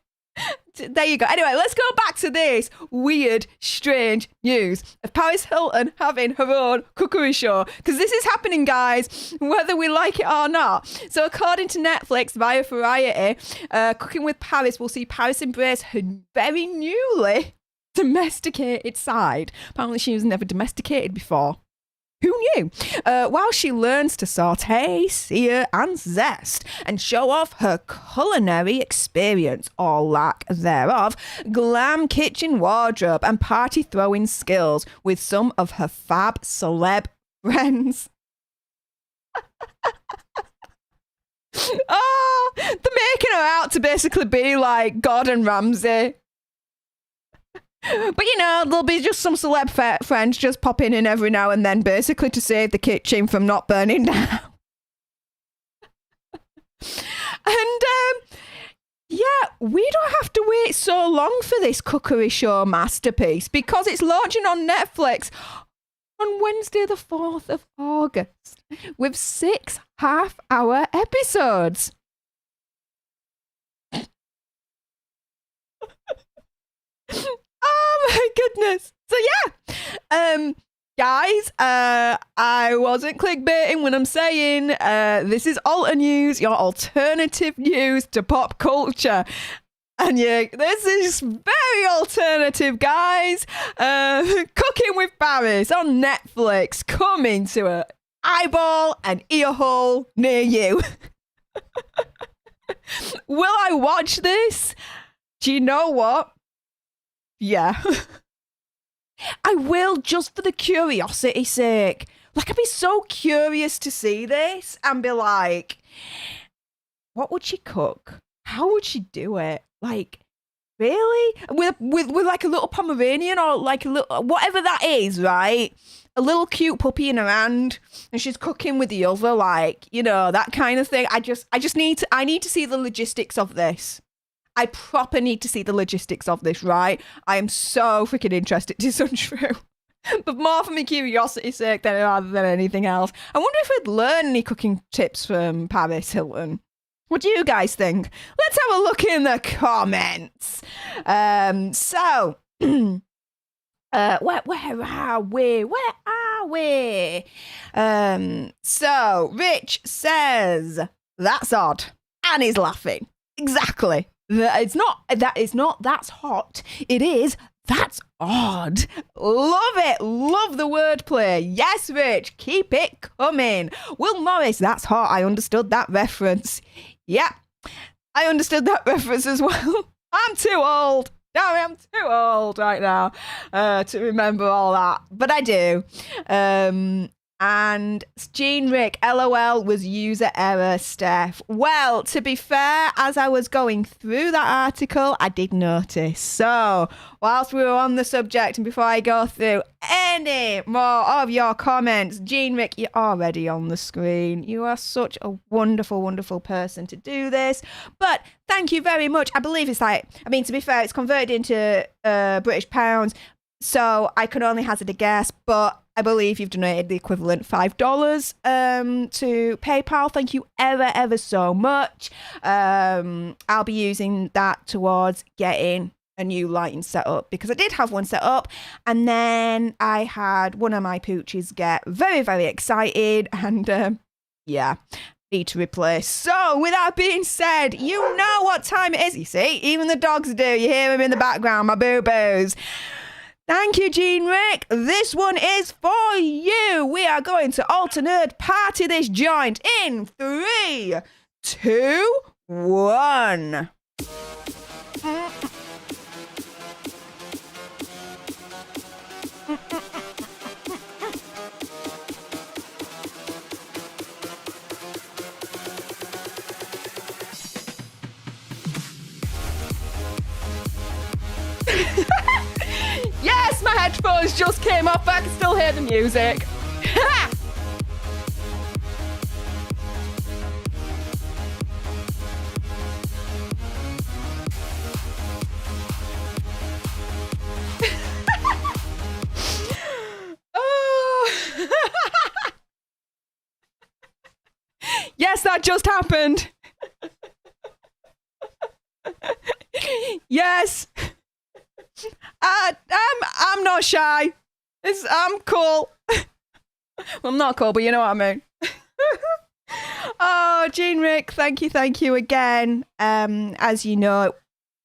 There you go. Anyway, let's go back to this weird, strange news of Paris Hilton having her own cookery show. Because this is happening, guys, whether we like it or not. So according to Netflix via Variety, Cooking with Paris will see Paris embrace her very newly domesticated side. Apparently she was never domesticated before. Who knew? While she learns to saute, sear, and zest, and show off her culinary experience, or lack thereof, glam kitchen wardrobe, and party throwing skills with some of her fab celeb friends. Oh, they're making her out to basically be like Gordon Ramsay. But, you know, there'll be just some celeb friends just popping in every now and then, basically to save the kitchen from not burning down. And, yeah, we don't have to wait so long for this cookery show masterpiece, because it's launching on Netflix on Wednesday the 4th of August with 6 half-hour episodes. Oh my goodness. So yeah, guys, I wasn't clickbaiting when I'm saying this is alter news, your alternative news to pop culture. And yeah, this is very alternative, guys. Cooking with Paris on Netflix, coming to an eyeball and ear hole near you. Will I watch this? Do you know what? Yeah. I will, just for the curiosity's sake. Like, I'd be so curious to see this and be like, what would she cook? How would she do it? Like, really? With like a little Pomeranian or like a little, whatever that is, right? A little cute puppy in her hand, and she's cooking with the other, like, you know, that kind of thing. I need to see the logistics of this. I proper need to see the logistics of this, right? I am so freaking interested. It's untrue. But more for my curiosity's sake rather than anything else. I wonder if I'd learn any cooking tips from Paris Hilton. What do you guys think? Let's have a look in the comments. So, where are we? Where are we? So, Rich says, that's odd. And he's laughing. Exactly. That's hot. It is, that's odd. Love it. Love the wordplay. Yes, Rich. Keep it coming. Will Morris, that's hot. I understood that reference. Yeah, I understood that reference as well. I'm too old. No, I'm too old right now to remember all that. But I do. And Gene Rick, LOL, was user error, Steph. Well, to be fair, as I was going through that article, I did notice. So, whilst we were on the subject, and before I go through any more of your comments, Gene Rick, you're already on the screen. You are such a wonderful, wonderful person to do this. But thank you very much. I believe it's like, I mean, to be fair, it's converted into British pounds. So I can only hazard a guess, but I believe you've donated the equivalent $5 to PayPal. Thank you ever so much. I'll be using that towards getting a new lighting set up, because I did have one set up, and then I had one of my pooches get very excited, and yeah, need to replace. So with that being said, you know what time it is. You see, even the dogs do. You hear them in the background, my boo-boos. Thank you, Gene Rick. This one is for you. We are going to Alter Nerd party this joint in 3, 2, 1. Yes, my headphones just came off, but I can still hear the music. Oh. Yes, that just happened. Yes. I'm not shy. I'm cool. Well, I'm not cool, but you know what I mean. Oh, Gene Rick, thank you again. As you know,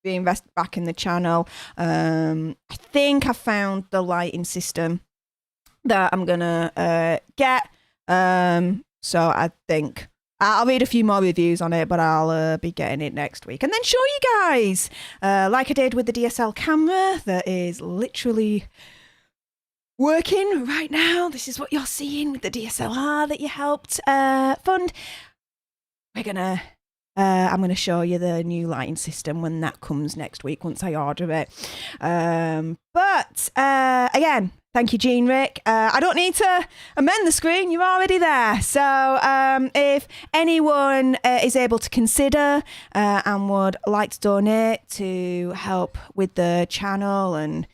we invested back in the channel. I think I found the lighting system that I'm gonna get. So I think I'll read a few more reviews on it, but I'll be getting it next week and then show you guys, like I did with the DSL camera that is literally working right now. This is what you're seeing with the DSLR that you helped fund. I'm gonna show you the new lighting system when that comes next week, once I order it. But again, thank you, Gene Rick. I don't need to amend the screen. You're already there. So if anyone is able to consider and would like to donate to help with the channel and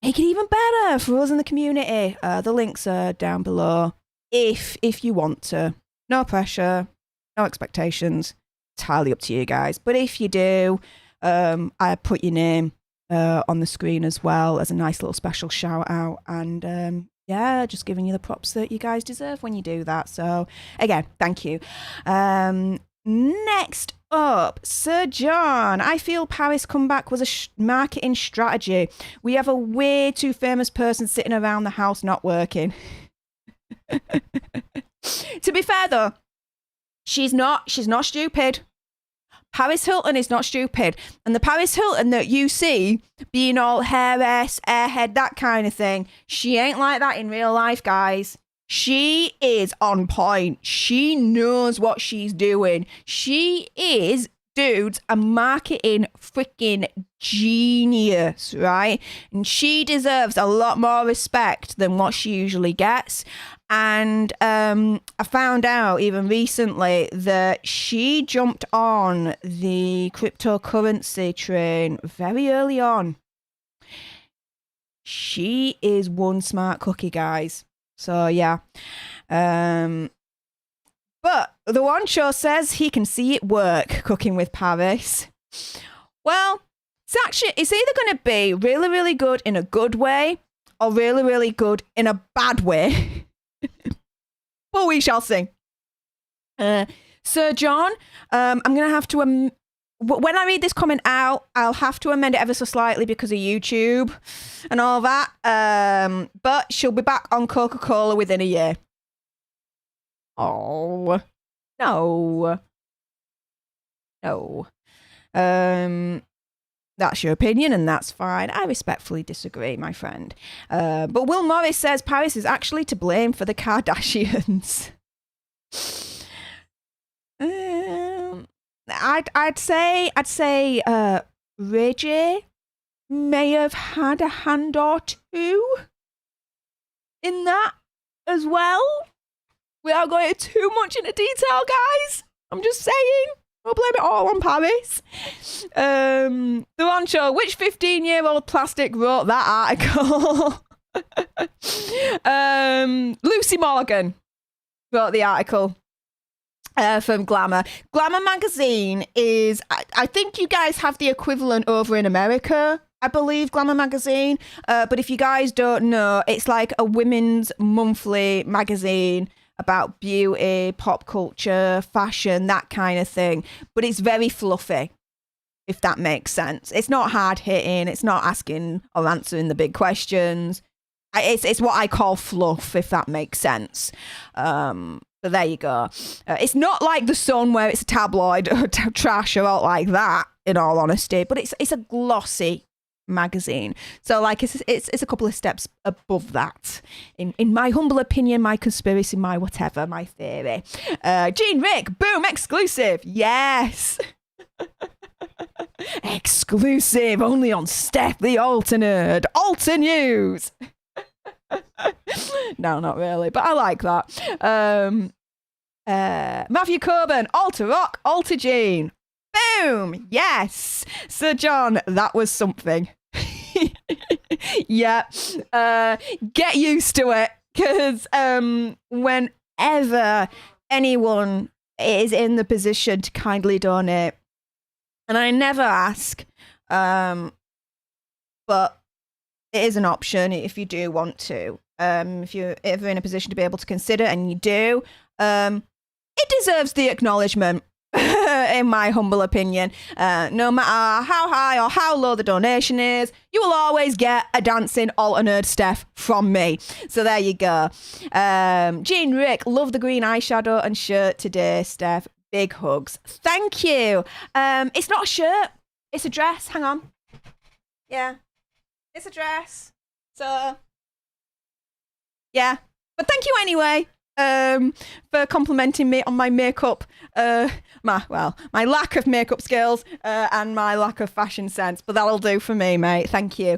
make it even better for us in the community, the links are down below. If you want to. No pressure, no expectations. Entirely up to you guys. But if you do, I put your name on the screen as well as a nice little special shout out, and yeah, just giving you the props that you guys deserve when you do that. So again, thank you. Next up, Sir John. I feel Paris comeback was a marketing strategy. We have a way too famous person sitting around the house not working. To be fair though, she's not stupid. Paris Hilton is not stupid. And the Paris Hilton that you see being all hair-ass, airhead, that kind of thing, she ain't like that in real life, guys. She is on point. She knows what she's doing. She is, dudes, a marketing freaking genius, right? And she deserves a lot more respect than what she usually gets. And I found out even recently that she jumped on the cryptocurrency train very early on. She is one smart cookie, guys. So, yeah. But the one show says he can see it work, Cooking with Paris. Well, it's either going to be really, really good in a good way or really, really good in a bad way. But we shall see. Sir John, I'm going to have to... when I read this comment out, I'll have to amend it ever so slightly because of YouTube and all that. But she'll be back on Coca-Cola within a year. Oh, no. No. That's your opinion and that's fine. I respectfully disagree, my friend. But Will Morris says Paris is actually to blame for the Kardashians. I'd say Reggie may have had a hand or two in that as well. Without going too much into detail, guys. I'm just saying. I'll blame it all on Paris. The one show, which 15-year-old plastic wrote that article? Lucy Morgan wrote the article. From Glamour. Glamour magazine is, I think you guys have the equivalent over in America, I believe, Glamour magazine. But if you guys don't know, it's like a women's monthly magazine about beauty, pop culture, fashion, that kind of thing. But it's very fluffy, if that makes sense. It's not hard hitting. It's not asking or answering the big questions. It's what I call fluff, if that makes sense. But there you go. It's not like The Sun where it's a tabloid or trash or out like that, in all honesty. But it's a glossy magazine. So like it's a couple of steps above that. In my humble opinion, my conspiracy, my whatever, my theory. Gene Rick, boom, exclusive. Yes. Exclusive, only on Stef the Alter Nerd. Alter News. No, not really, but I like that. Matthew Coburn, Alter Rock, Alter Gene. Boom! Yes! Sir John, that was something. Yeah. Get used to it, because whenever anyone is in the position to kindly donate, and I never ask, but it is an option if you do want to. If you're ever in a position to be able to consider, and you do, it deserves the acknowledgement, in my humble opinion. No matter how high or how low the donation is, you will always get a dancing alter nerd Stef from me. So there you go. Gene Rick, love the green eyeshadow and shirt today, Stef. Big hugs. Thank you. It's not a shirt. It's a dress. Hang on. Yeah. It's a dress. So, yeah. But thank you anyway. For complimenting me on my makeup, my lack of makeup skills, and my lack of fashion sense. But that'll do for me, mate. Thank you.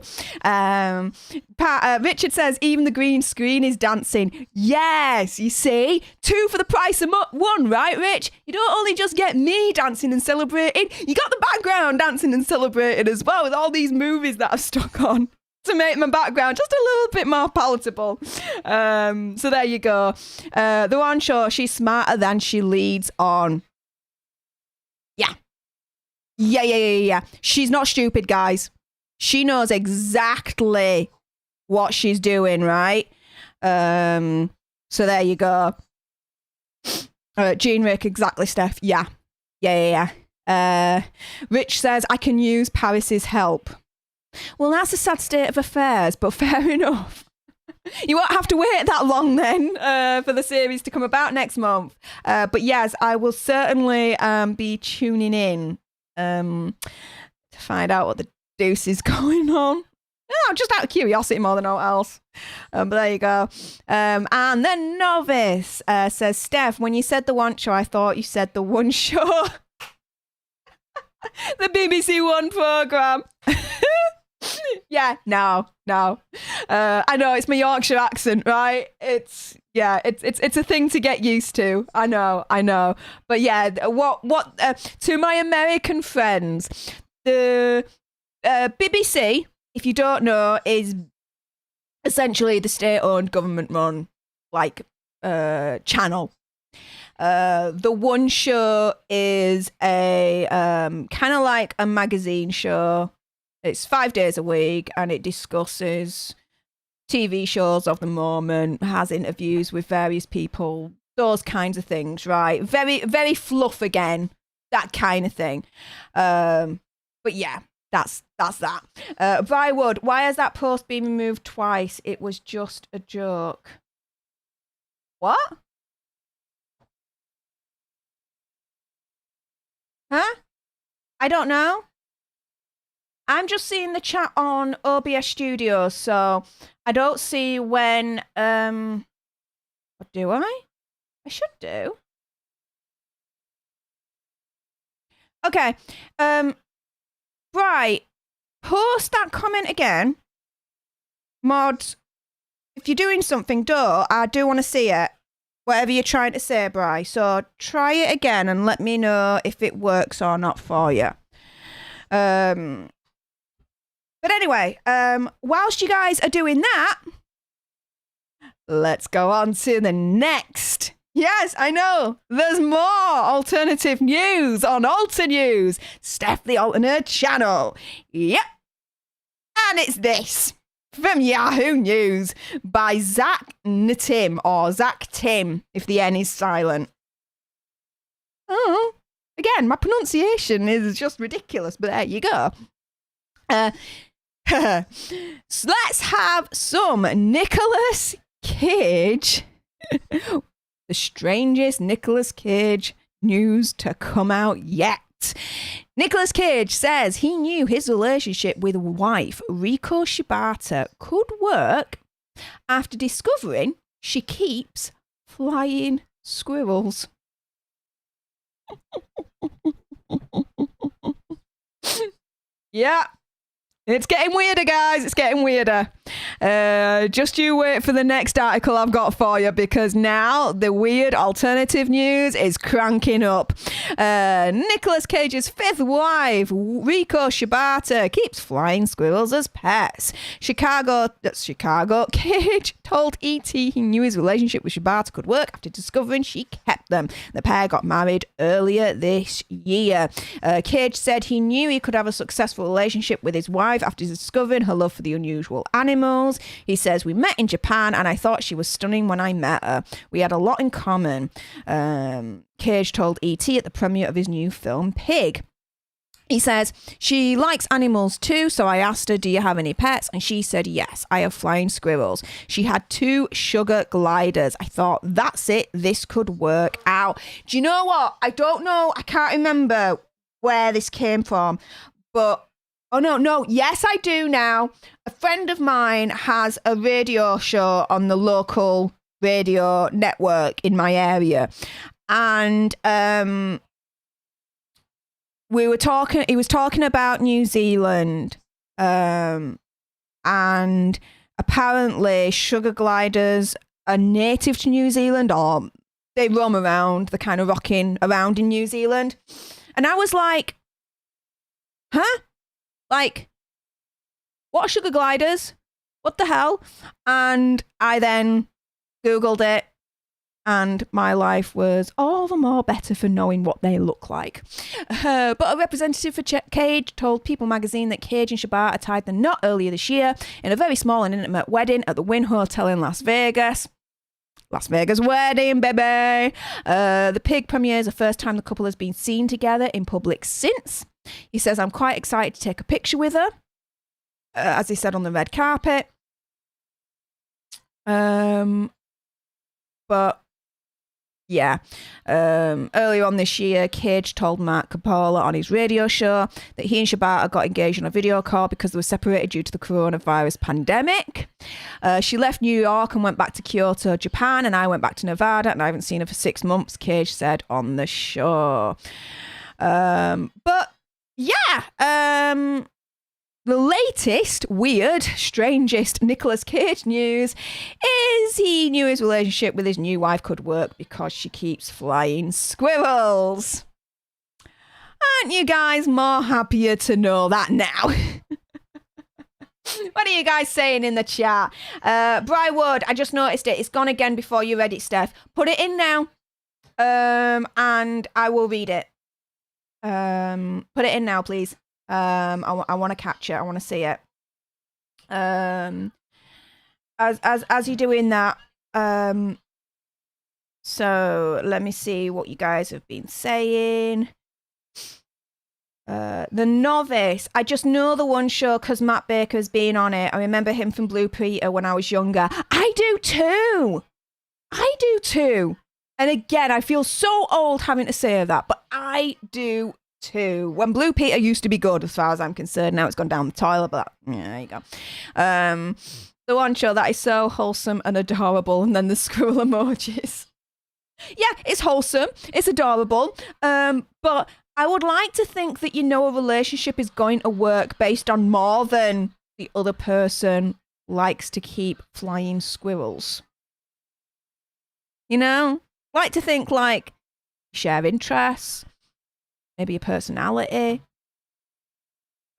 Richard says, even the green screen is dancing. Yes, you see? 2 for the price of 1, right, Rich? You don't only just get me dancing and celebrating, you got the background dancing and celebrating as well, with all these movies that I've stuck on to make my background just a little bit more palatable. So there you go. The one show, she's smarter than she leads on. Yeah. She's not stupid, guys. She knows exactly what she's doing, right? So there you go. Gene Rick, exactly, Stef. Yeah. Rich says, I can use Paris's help. Well, that's a sad state of affairs, but fair enough. You won't have to wait that long then for the series to come about next month. But yes, I will certainly be tuning in to find out what the deuce is going on. Oh, just out of curiosity more than all else. But there you go. And then Novice says, Steph, when you said the one show, I thought you said the one show. The BBC One programme. Yeah, no. I know, it's my Yorkshire accent, right? It's a thing to get used to. I know. But yeah, what to my American friends, the BBC, if you don't know, is essentially the state-owned, government-run, like, channel. The one show is a kind of like a magazine show. It's 5 days a week, and it discusses TV shows of the moment, has interviews with various people, those kinds of things, right? Very, very fluff again, that kind of thing. But yeah, that's that. Briarwood, why has that post been removed twice? It was just a joke. What? Huh? I don't know. I'm just seeing the chat on OBS Studios, so I don't see when, what do I? I should do. Okay, right, post that comment again. Mods, if you're doing something, I do want to see it. Whatever you're trying to say, Bri. So try it again and let me know if it works or not for you. But anyway, whilst you guys are doing that, let's go on to the next. Yes, I know. There's more alternative news on Alter News, Stef the Alter Nerd channel. Yep. And it's this from Yahoo News by Zack Tim, or Zack Tim, if the N is silent. Oh, again, my pronunciation is just ridiculous, but there you go. So let's have some Nicolas Cage. The strangest Nicolas Cage news to come out yet. Nicolas Cage says he knew his relationship with wife Riko Shibata could work after discovering she keeps flying squirrels. Yeah. It's getting weirder, guys. It's getting weirder. Just you wait for the next article I've got for you, because now the weird alternative news is cranking up. Nicolas Cage's fifth wife, Riko Shibata, keeps flying squirrels as pets. Chicago. Cage told ET he knew his relationship with Shibata could work after discovering she kept them. The pair got married earlier this year. Cage said he knew he could have a successful relationship with his wife after discovering her love for the unusual animals. He says, we met in Japan and I thought she was stunning when I met her. We had a lot in common. Cage told ET at the premiere of his new film, Pig. He says, she likes animals too, so I asked her, do you have any pets? And she said, yes, I have flying squirrels. She had 2 sugar gliders. I thought, that's it, this could work out. Do you know what? I don't know, I can't remember where this came from, but oh, no. Yes, I do now. A friend of mine has a radio show on the local radio network in my area. And he was talking about New Zealand. And apparently sugar gliders are native to New Zealand, or they roam around, they're kind of rocking around in New Zealand. And I was like, huh? Like, what are sugar gliders? What the hell? And I then Googled it, and my life was all the more better for knowing what they look like. But a representative for Cage told People magazine that Cage and Shibata tied the knot earlier this year in a very small and intimate wedding at the Wynn Hotel in Las Vegas. Las Vegas wedding, baby. The Pig premiere is the first time the couple has been seen together in public since. He says, I'm quite excited to take a picture with her, as he said on the red carpet. But Yeah. Earlier on this year, Cage told Mark Coppola on his radio show that he and Shibata got engaged on a video call because they were separated due to the coronavirus pandemic. She left New York and went back to Kyoto, Japan, and I went back to Nevada, and I haven't seen her for 6 months, Cage said on the show. But yeah, the latest, weird, strangest Nicolas Cage news is he knew his relationship with his new wife could work because she keeps flying squirrels. Aren't you guys more happier to know that now? What are you guys saying in the chat? Brywood, I just noticed it. It's gone again before you read it, Steph. Put it in now, and I will read it. Put it in now, please. I want to catch it. I want to see it. As you're doing that, so let me see what you guys have been saying. The Novice. I just know the one show because Matt Baker's been on it. I remember him from Blue Peter when I was younger. I do too. And again, I feel so old having to say that, but I do too. When Blue Peter used to be good, as far as I'm concerned, now it's gone down the toilet, but yeah, there you go. The one show that is so wholesome and adorable, and then the squirrel emojis. Yeah, it's wholesome, it's adorable, but I would like to think that a relationship is going to work based on more than the other person likes to keep flying squirrels. Like to think like share interests, maybe a personality,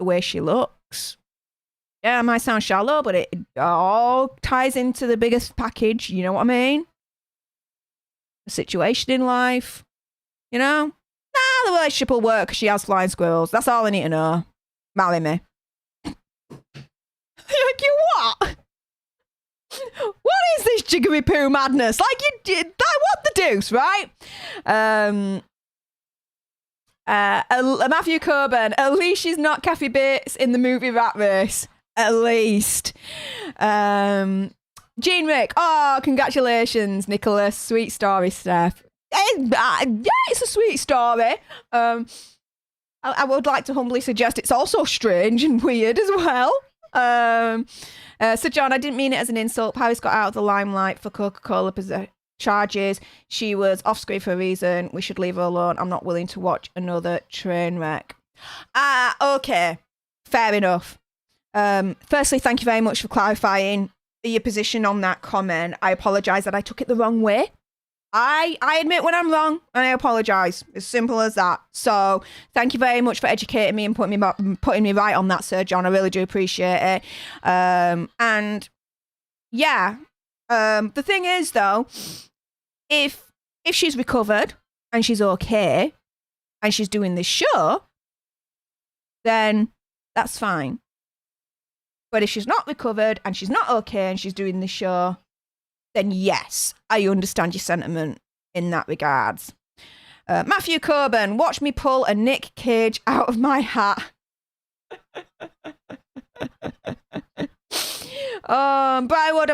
the way she looks. Yeah, it might sound shallow, but it all ties into the biggest package, you know what I mean? The situation in life, the relationship will work because she has flying squirrels. That's all I need to know. Marry me. Like, you what? What is this jiggery poo madness? Like, what the deuce, right? Matthew Coburn, at least she's not Kathy Bates in the movie Rat Race. At least. Jean Rick, oh, congratulations, Nicholas. Sweet story, Steph. Yeah, it's a sweet story. I would like to humbly suggest it's also strange and weird as well. So John, I didn't mean it as an insult. Paris got out of the limelight for Coca-Cola charges. She was off screen for a reason. We should leave her alone. I'm not willing to watch another train wreck. Okay. Fair enough. Firstly, thank you very much for clarifying your position on that comment. I apologise that I took it the wrong way. I admit when I'm wrong, and I apologise. As simple as that. So thank you very much for educating me and putting me right on that, Sir John. I really do appreciate it. And yeah, the thing is though, if she's recovered and she's okay and she's doing this show, then that's fine. But if she's not recovered and she's not okay and she's doing this show, then yes, I understand your sentiment in that regards. Matthew Coburn, watch me pull a Nick Cage out of my hat. Briarwood,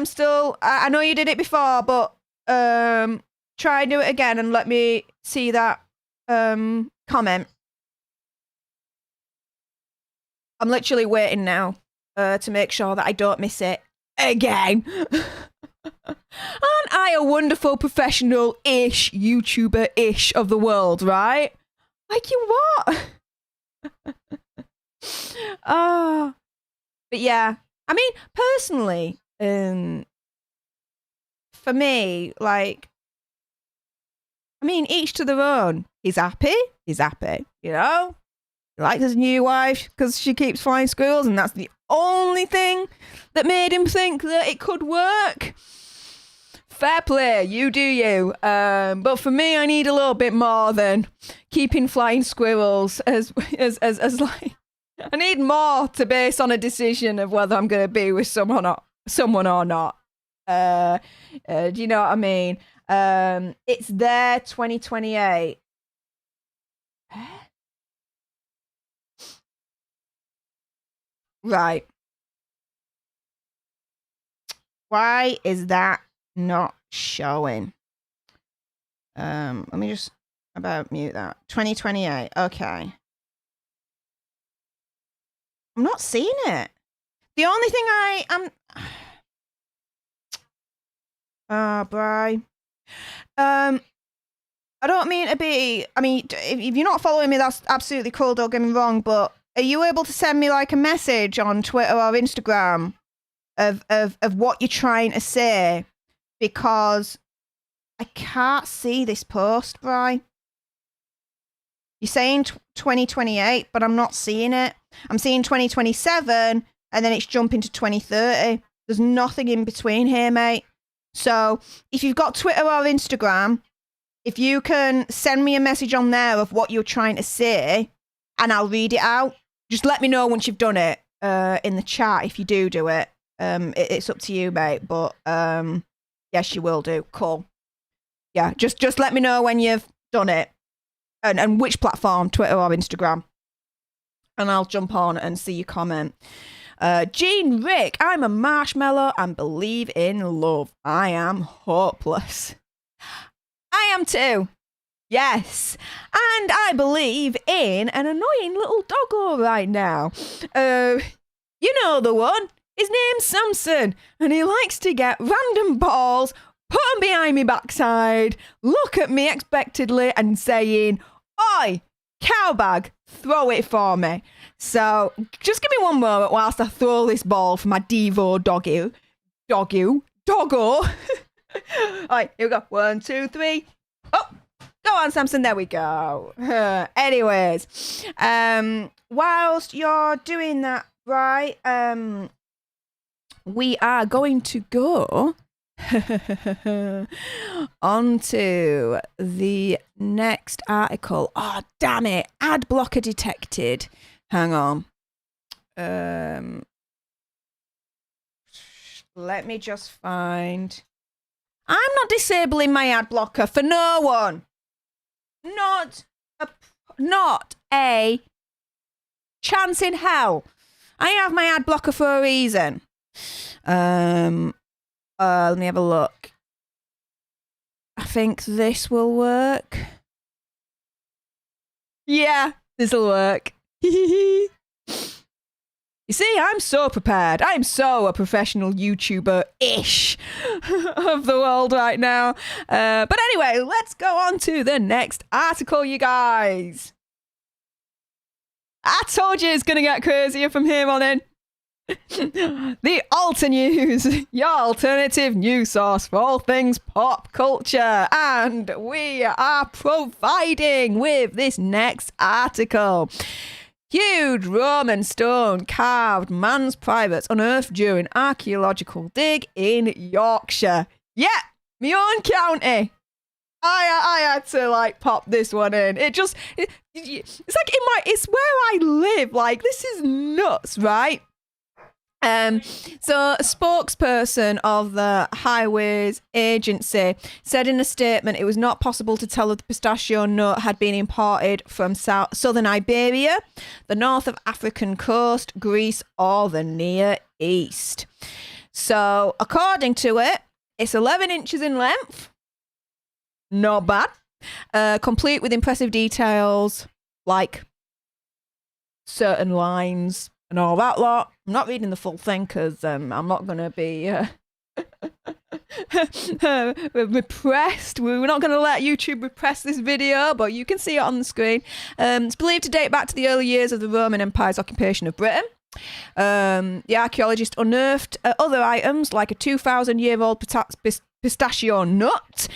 I know you did it before, but try and do it again and let me see that comment. I'm literally waiting now to make sure that I don't miss it again. Aren't I a wonderful professional-ish YouTuber-ish of the world, right? Like you what? But yeah, I mean, personally, for me, like, I mean, each to their own. He's happy, you know? He likes his new wife because she keeps flying squirrels, and that's the only thing that made him think that it could work. Fair play, you do you. But for me, I need a little bit more than keeping flying squirrels as like, I need more to base on a decision of whether I'm going to be with someone or not. Do you know what I mean? It's there 2028. Right. Why is that not showing? Let me just about mute that. 2028. Okay. I'm not seeing it. The only thing Bri. I don't mean to be. I mean, if you're not following me, that's absolutely cool. Don't get me wrong, but are you able to send me like a message on Twitter or Instagram of what you're trying to say? Because I can't see this post, Bri. You're saying 2028, but I'm not seeing it. I'm seeing 2027, and then it's jumping to 2030. There's nothing in between here, mate. So if you've got Twitter or Instagram, if you can send me a message on there of what you're trying to say, and I'll read it out. Just let me know once you've done it in the chat if you do it. It's up to you, mate. But yes, you will do. Cool. Yeah, just let me know when you've done it. And which platform, Twitter or Instagram. And I'll jump on and see your comment. Jean Rick, I'm a marshmallow and believe in love. I am hopeless. I am too. Yes. And I believe in an annoying little doggo right now. You know the one. His name's Samson. And he likes to get random balls, put them behind me backside, look at me expectedly and saying, "Oi, cowbag, throw it for me." So just give me one moment whilst I throw this ball for my Devo doggo. All right, here we go. 1, 2, 3. Oh, go on, Samson. There we go. Anyways, whilst you're doing that, right, we are going to go onto the next article. Oh, damn it. Ad blocker detected. Hang on. Let me just find... I'm not disabling my ad blocker for no one. Not a chance in hell. I have my ad blocker for a reason. Let me have a look. I think this will work. Yeah, this will work. You see, I'm so prepared. I'm so a professional YouTuber-ish of the world right now. But anyway, let's go on to the next article, you guys. I told you it's going to get crazier from here on in. The Alter News, your alternative news source for all things pop culture. And we are providing with this next article. Huge Roman stone carved man's privates unearthed during archaeological dig in Yorkshire. Yeah, my own county. I had to pop this one in. It's like it's where I live. Like, this is nuts, right? So a spokesperson of the Highways Agency said in a statement it was not possible to tell if the pistachio nut had been imported from southern Iberia, the north of African coast, Greece, or the Near East. So according to it, it's 11 inches in length. Not bad. Complete with impressive details like certain lines and all that lot. I'm not reading the full thing because I'm not going to be repressed. We're not going to let YouTube repress this video, but you can see it on the screen. It's believed to date back to the early years of the Roman Empire's occupation of Britain. The archaeologist unearthed other items like a 2,000-year-old pistachio nut.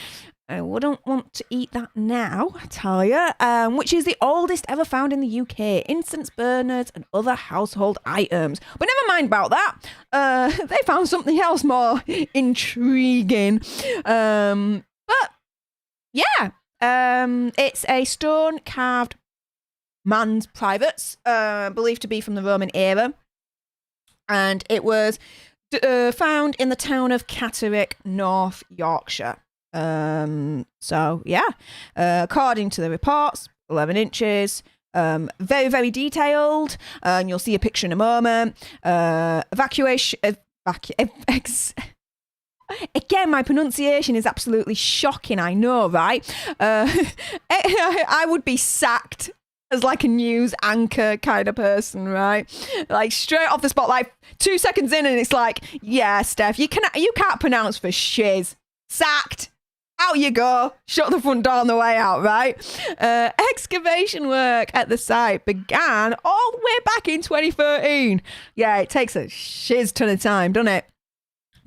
I wouldn't want to eat that now, I tell you. Which is the oldest ever found in the UK. Incense burners and other household items. But never mind about that. They found something else more intriguing. But yeah, it's a stone carved man's privates, believed to be from the Roman era. And it was found in the town of Catterick, North Yorkshire. So yeah, according to the reports, 11 inches, very, very detailed, and you'll see a picture in a moment. Again, my pronunciation is absolutely shocking, I know, right? I would be sacked as like a news anchor kind of person, right? Like straight off the spot, like 2 seconds in, and it's like, yeah, Steph, you can't pronounce for shiz. Sacked. Out you go. Shut the front door on the way out, right? Excavation work at the site began all the way back in 2013. Yeah, it takes a shiz ton of time, doesn't it?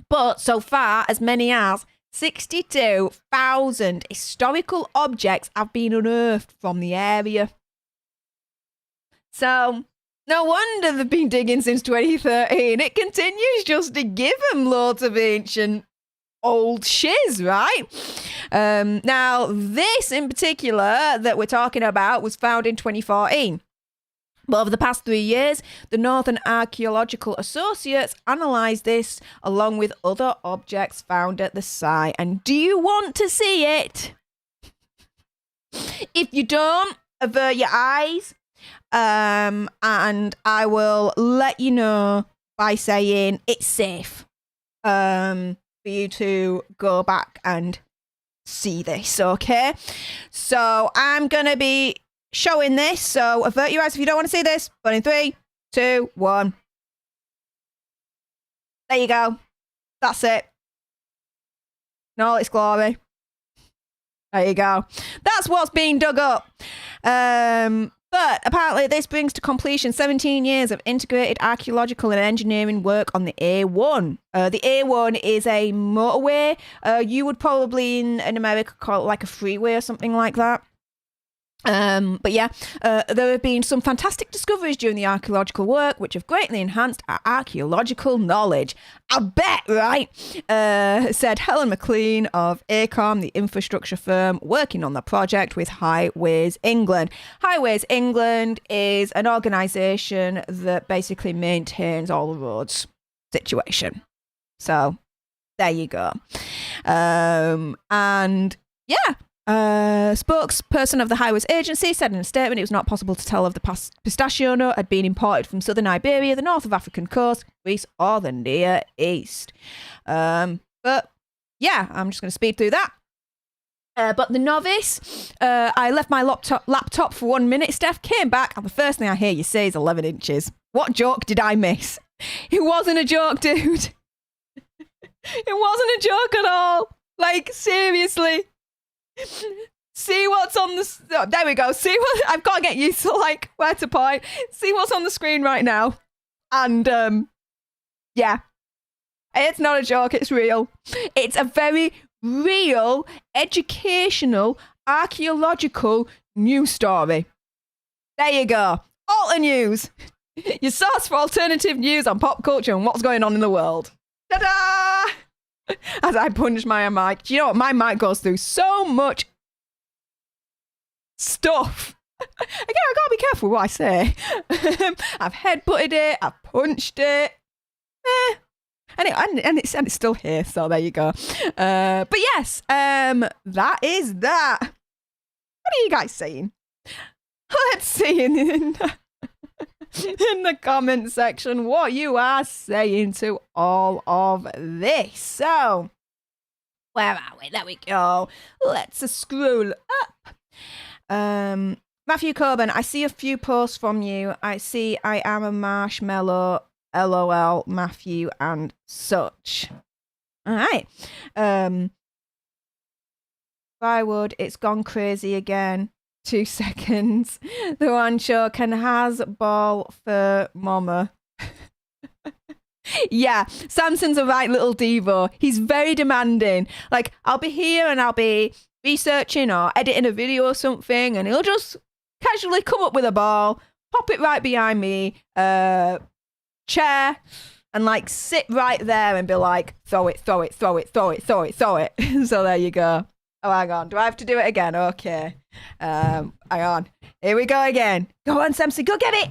But so far, as many as 62,000 historical objects have been unearthed from the area. So, no wonder they've been digging since 2013. It continues just to give them loads of ancient old shiz, right? Now, this in particular that we're talking about was found in 2014. But over the past 3 years, the Northern Archaeological Associates analysed this along with other objects found at the site. And do you want to see it? If you don't, avert your eyes. And I will let you know by saying it's safe for you to go back and see this, okay? So I'm going to be showing this, so avert your eyes if you don't want to see this. But in 3, 2, 1. There you go. That's it. In all its glory. There you go. That's what's being dug up. But apparently this brings to completion 17 years of integrated archaeological and engineering work on the A1. The A1 is a motorway. You would probably in America call it like a freeway or something like that. But yeah, there have been some fantastic discoveries during the archaeological work which have greatly enhanced our archaeological knowledge. I bet, right? Said Helen McLean of ACOM, the infrastructure firm working on the project with Highways England. Highways England is an organisation that basically maintains all the roads situation. So there you go. And yeah. Spokesperson of the Highways Agency said in a statement it was not possible to tell if the pistachio nut had been imported from southern Iberia, the north of African coast, Greece, or the Near East. But yeah, I'm just going to speed through that. But the novice, I left my laptop for 1 minute. Steph came back, and the first thing I hear you say is 11 inches. What joke did I miss? It wasn't a joke, dude. It wasn't a joke at all. Like, seriously. See what's on the... Oh, there we go. See what... I've got to get used to, like, where to point. See what's on the screen right now. And, yeah. It's not a joke. It's real. It's a very real, educational, archaeological news story. There you go. Alter News. Your source for alternative news on pop culture and what's going on in the world. Ta-da! As I punch my mic. Do you know what? My mic goes through so much stuff. Again, I gotta be careful what I say. I've headbutted it. I've punched it. And it's still here. So there you go. But yes, that is that. What are you guys saying? Let's see in the comment section what you are saying to all of this. So, where are we? There we go. Let's scroll up. Matthew Coburn, I see a few posts from you. I see I am a marshmallow, LOL, Matthew, and such. All right. Firewood, it's gone crazy again. 2 seconds. The one show can has ball for mama. Yeah, Samson's a right little divo. He's very demanding. Like, I'll be here and I'll be researching or editing a video or something, and he'll just casually come up with a ball, pop it right behind me, chair, and like sit right there and be like, throw it, throw it, throw it, throw it, throw it, throw it. So there you go. Oh, hang on. Do I have to do it again? Okay. Hang on. Here we go again. Go on, Samson. Go get it.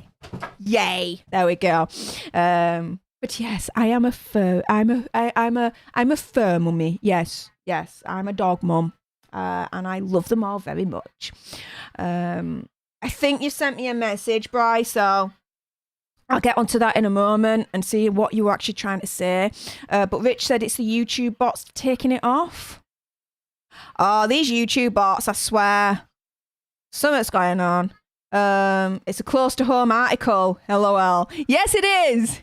Yay. There we go. But yes, I am a fur. I'm a fur mummy. Yes. I'm a dog mum. And I love them all very much. I think you sent me a message, Bri. So I'll get onto that in a moment and see what you were actually trying to say. But Rich said it's the YouTube bots taking it off. Oh, these YouTube bots, I swear. Something's going on. It's a close to home article. LOL. Yes, it is.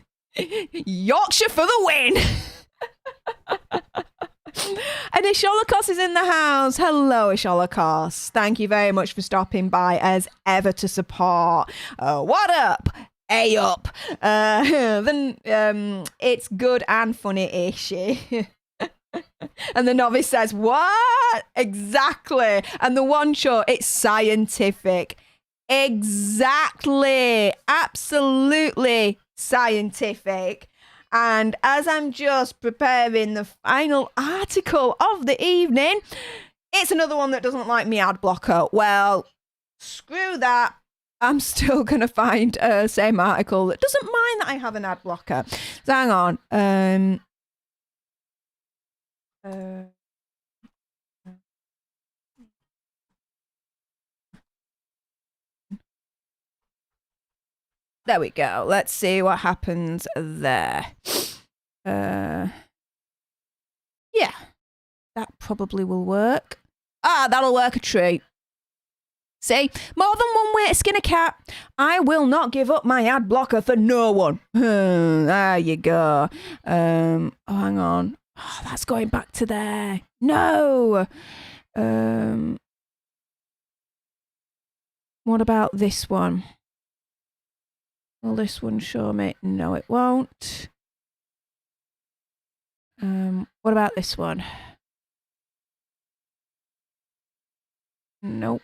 Yorkshire for the win. And Isholokos is in the house. Hello, Isholokos. Thank you very much for stopping by as ever to support. What up? A up. Then it's good and funny-ish. And the novice says, what? Exactly. And the one show, it's scientific. Exactly. Absolutely scientific. And as I'm just preparing the final article of the evening, it's another one that doesn't like me ad blocker. Well, screw that. I'm still going to find a same article that doesn't mind that I have an ad blocker. So hang on. There we go. Let's see what happens there. Yeah, that probably will work. Ah, that'll work a treat. See, more than one way to skin a cat. I will not give up my ad blocker for no one. There you go. Oh, hang on. Oh, that's going back to there. No. What about this one? Will this one show me? No, it won't. What about this one? Nope.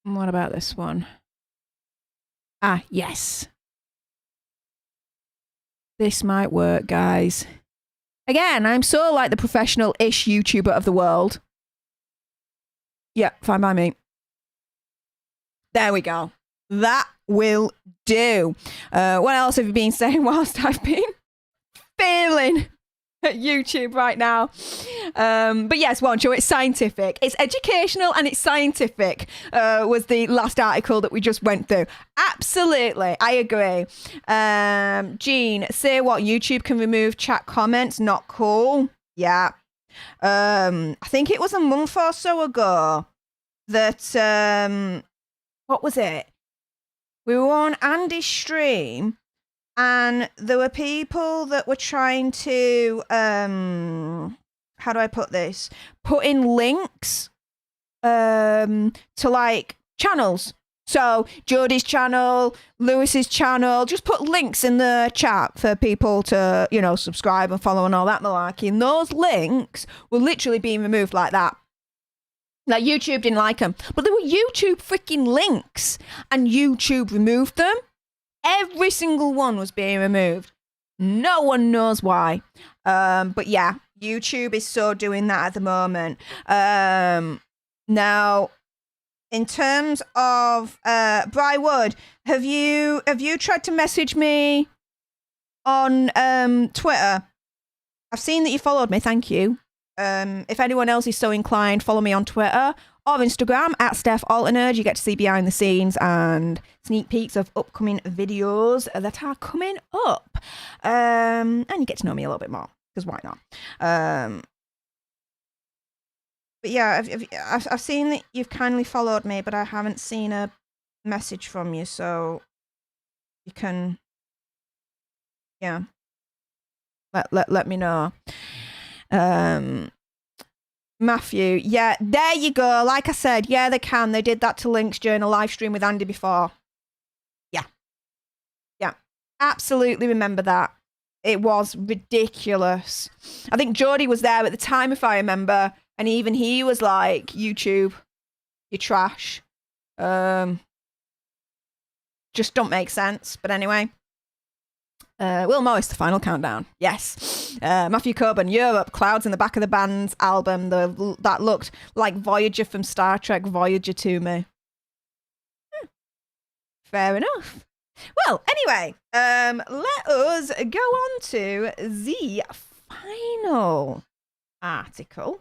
What about this one? Ah, yes. This might work, guys. Again, I'm so like the professional-ish YouTuber of the world. Yeah, fine by me. There we go. That will do. What else have you been saying whilst I've been failing at YouTube right now? But yes, one show, it's scientific. It's educational and it's scientific, was the last article that we just went through. Absolutely, I agree. Jean, say what? YouTube can remove chat comments? Not cool. Yeah. I think it was a month or so ago that, what was it? We were on Andy's stream and there were people that were trying to, how do I put this? Put in links to like channels. So Jodie's channel, Lewis's channel, just put links in the chat for people to, you know, subscribe and follow and all that malarkey. And those links were literally being removed like that. Like YouTube didn't like them, but they were YouTube freaking links and YouTube removed them. Every single one was being removed. No one knows why. But yeah, YouTube is so doing that at the moment. Now, in terms of Brywood, have you tried to message me on Twitter? I've seen that you followed me. Thank you. If anyone else is so inclined, follow me on Twitter or Instagram at Stef the Alter Nerd. You get to see behind the scenes and sneak peeks of upcoming videos that are coming up. And you get to know me a little bit more, because why not? But yeah, I've seen that you've kindly followed me, but I haven't seen a message from you, so you can, yeah, let me know. Matthew, yeah, there you go. Like I said, yeah, they can. They did that to links during a live stream with Andy before. Yeah, absolutely remember that. It was ridiculous. I think Jodie was there at the time, if I remember, and even he was like, YouTube, you're trash. Just don't make sense. But anyway. Will Morris, the final countdown. Yes. Matthew Coburn, Europe, clouds in the back of the band's album. That looked like Voyager from Star Trek Voyager to me. Fair enough. Well, anyway, let us go on to the final article.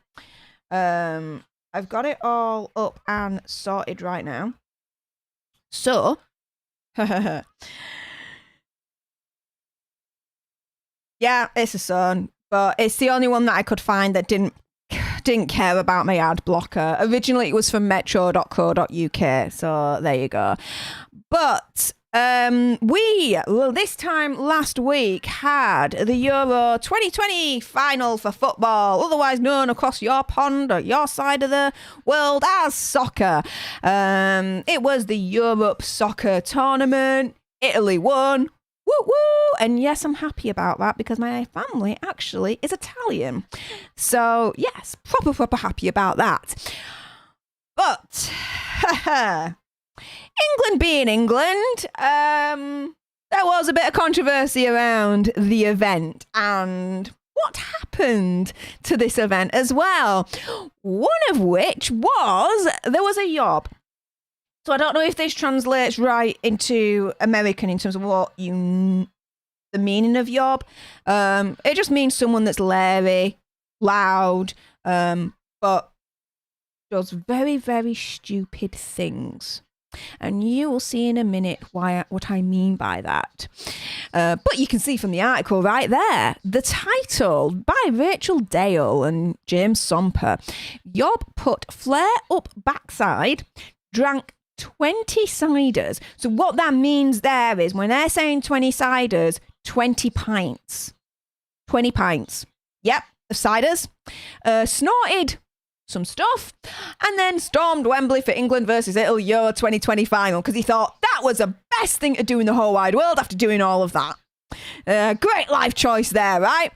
I I've got it all up and sorted right now. So, yeah, it's a Sun, but it's the only one that I could find that didn't care about my ad blocker. Originally, it was from metro.co.uk, so there you go. But this time last week had the Euro 2020 final for football, otherwise known across your pond or your side of the world as soccer. It was the Europe Soccer Tournament. Italy won. Woo woo! And yes, I'm happy about that because my family actually is Italian. So yes, proper happy about that. But England being England, there was a bit of controversy around the event and what happened to this event as well. One of which was there was a yob. So I don't know if this translates right into American in terms of the meaning of yob. It just means someone that's leery, loud, but does very, very stupid things. And you will see in a minute what I mean by that. But you can see from the article right there, the title by Rachel Dale and James Somper. Yob put flare up backside, drank 20 ciders. So what that means there is when they're saying 20 ciders, 20 pints. 20 pints. Yep, of ciders. Snorted some stuff and then stormed Wembley for England versus Italy Euro 2020 final because he thought that was the best thing to do in the whole wide world after doing all of that. Great life choice there, right?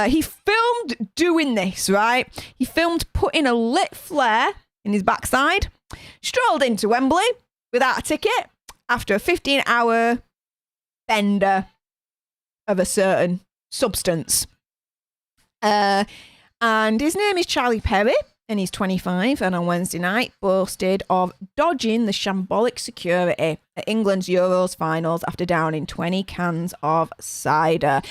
He filmed doing this, right? He filmed putting a lit flare in his backside, strolled into Wembley without a ticket after a 15-hour bender of a certain substance. And his name is Charlie Perry, and he's 25, and on Wednesday night boasted of dodging the shambolic security at England's Euros finals after downing 20 cans of cider.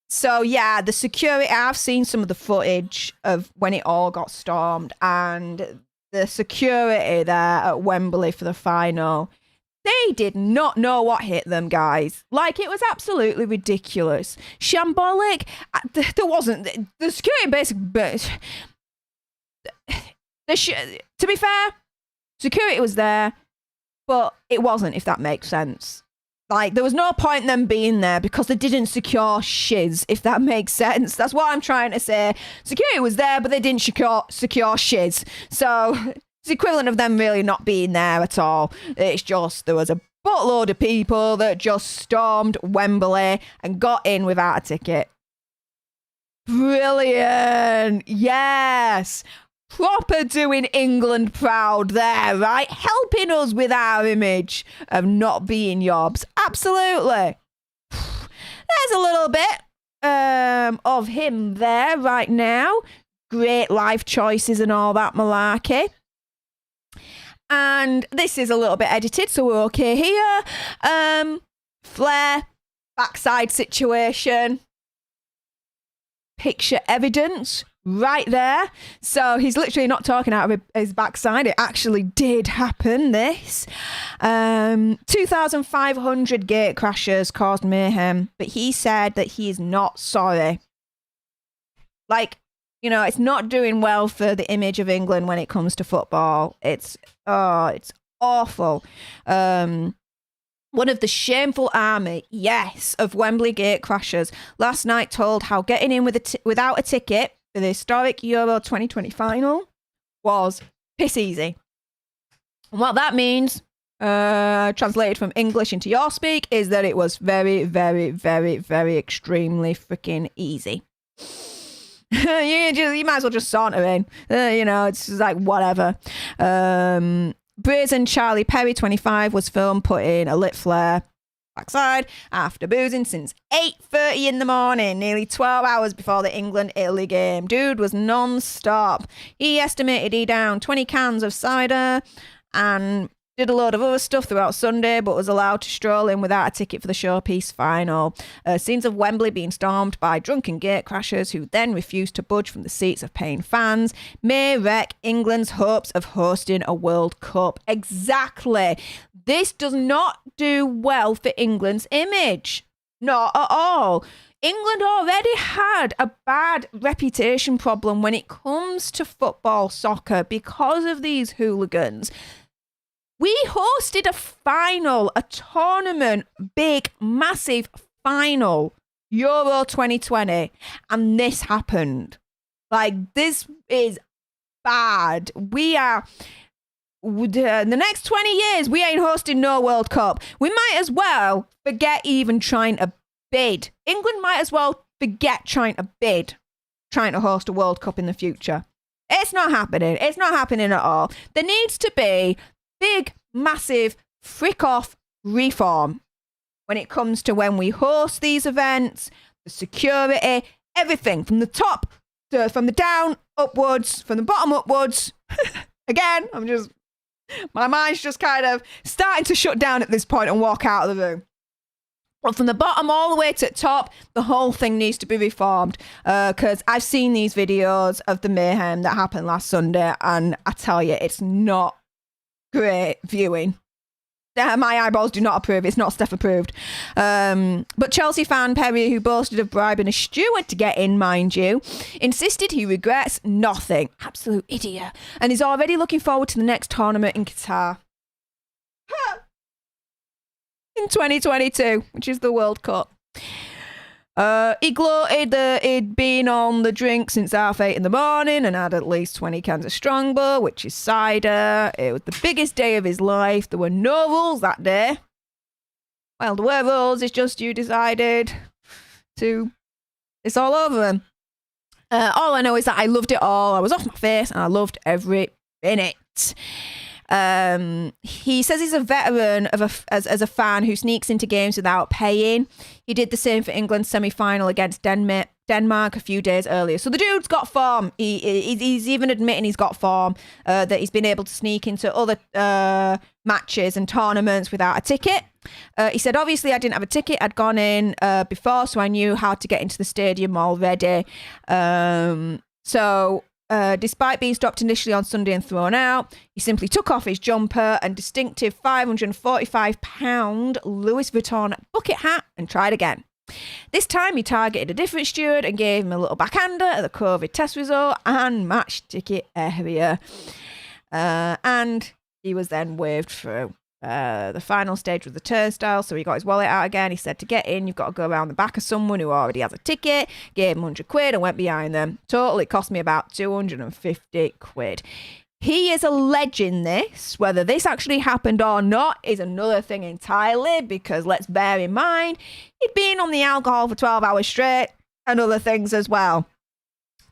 So yeah, the security, I've seen some of the footage of when it all got stormed, and the security there at Wembley for the final, they did not know what hit them, guys. Like, it was absolutely ridiculous. Shambolic, there wasn't, the security basically, to be fair, security was there, but it wasn't, if that makes sense. Like, there was no point in them being there because they didn't secure shiz, if that makes sense. That's what I'm trying to say. Security was there, but they didn't secure shiz. So it's equivalent of them really not being there at all. It's just there was a buttload of people that just stormed Wembley and got in without a ticket. Brilliant. Yes. Proper doing England proud there, right? Helping us with our image of not being yobs. Absolutely. There's a little bit of him there right now. Great life choices and all that malarkey. And this is a little bit edited, so we're okay here. Flare, backside situation. Picture evidence. Right there. So he's literally not talking out of his backside. It actually did happen, this. 2,500 gate crashers caused mayhem, but he said that he is not sorry. Like, you know, it's not doing well for the image of England when it comes to football. It's awful. One of the shameful army, yes, of Wembley gate crashers last night told how getting in without a ticket for the historic Euro 2020 final was piss easy. And what that means, translated from English into your speak, is that it was very, very, very, very extremely freaking easy. You might as well just saunter in. It's just like whatever. Brazen Charlie Perry, 25, was filmed putting a lit flare backside after boozing since 8:30 in the morning, nearly 12 hours before the England-Italy game. Dude was non-stop. He estimated he downed 20 cans of cider and Did a load of other stuff throughout Sunday, but was allowed to stroll in without a ticket for the showpiece final. Scenes of Wembley being stormed by drunken gate crashers who then refused to budge from the seats of paying fans may wreck England's hopes of hosting a World Cup. Exactly. This does not do well for England's image. Not at all. England already had a bad reputation problem when it comes to football, soccer, because of these hooligans. We hosted a final, a tournament, big, massive final, Euro 2020, and this happened. Like, this is bad. In the next 20 years, we ain't hosting no World Cup. We might as well forget even trying to bid. England might as well forget trying to host a World Cup in the future. It's not happening. It's not happening at all. There needs to be big, massive, frick-off reform when it comes to when we host these events, the security, everything from the top, from the down, upwards, from the bottom upwards. Again, my mind's just kind of starting to shut down at this point and walk out of the room. But from the bottom all the way to the top, the whole thing needs to be reformed. Because I've seen these videos of the mayhem that happened last Sunday, and I tell you, it's not great viewing. My eyeballs do not approve. It's not Stef approved. But Chelsea fan Perry, who boasted of bribing a steward to get in, mind you, insisted he regrets nothing. Absolute idiot. And is already looking forward to the next tournament in Qatar. In 2022, which is the World Cup. He gloated that he'd been on the drink since 8:30 in the morning and had at least 20 cans of Strongbow, which is cider. It was the biggest day of his life. There were no rules that day. Well, there were rules. It's just you decided to... It's all over him. All I know is that I loved it all. I was off my face and I loved every minute. He says he's a veteran as a fan who sneaks into games without paying. He did the same for England's semi-final against Denmark a few days earlier. So the dude's got form. He's even admitting he's got form, that he's been able to sneak into other matches and tournaments without a ticket. He said, obviously, I didn't have a ticket. I'd gone in before, so I knew how to get into the stadium already. Despite being stopped initially on Sunday and thrown out, he simply took off his jumper and distinctive £545 Louis Vuitton bucket hat and tried again. This time he targeted a different steward and gave him a little backhander at the COVID test result and match ticket area. And he was then waved through. The final stage was the turnstile, so he got his wallet out again. He said to get in, you've got to go around the back of someone who already has a ticket. Gave him £100 and went behind them. Total, it cost me about £250. He is alleging this. Whether this actually happened or not is another thing entirely, because let's bear in mind, he'd been on the alcohol for 12 hours straight and other things as well.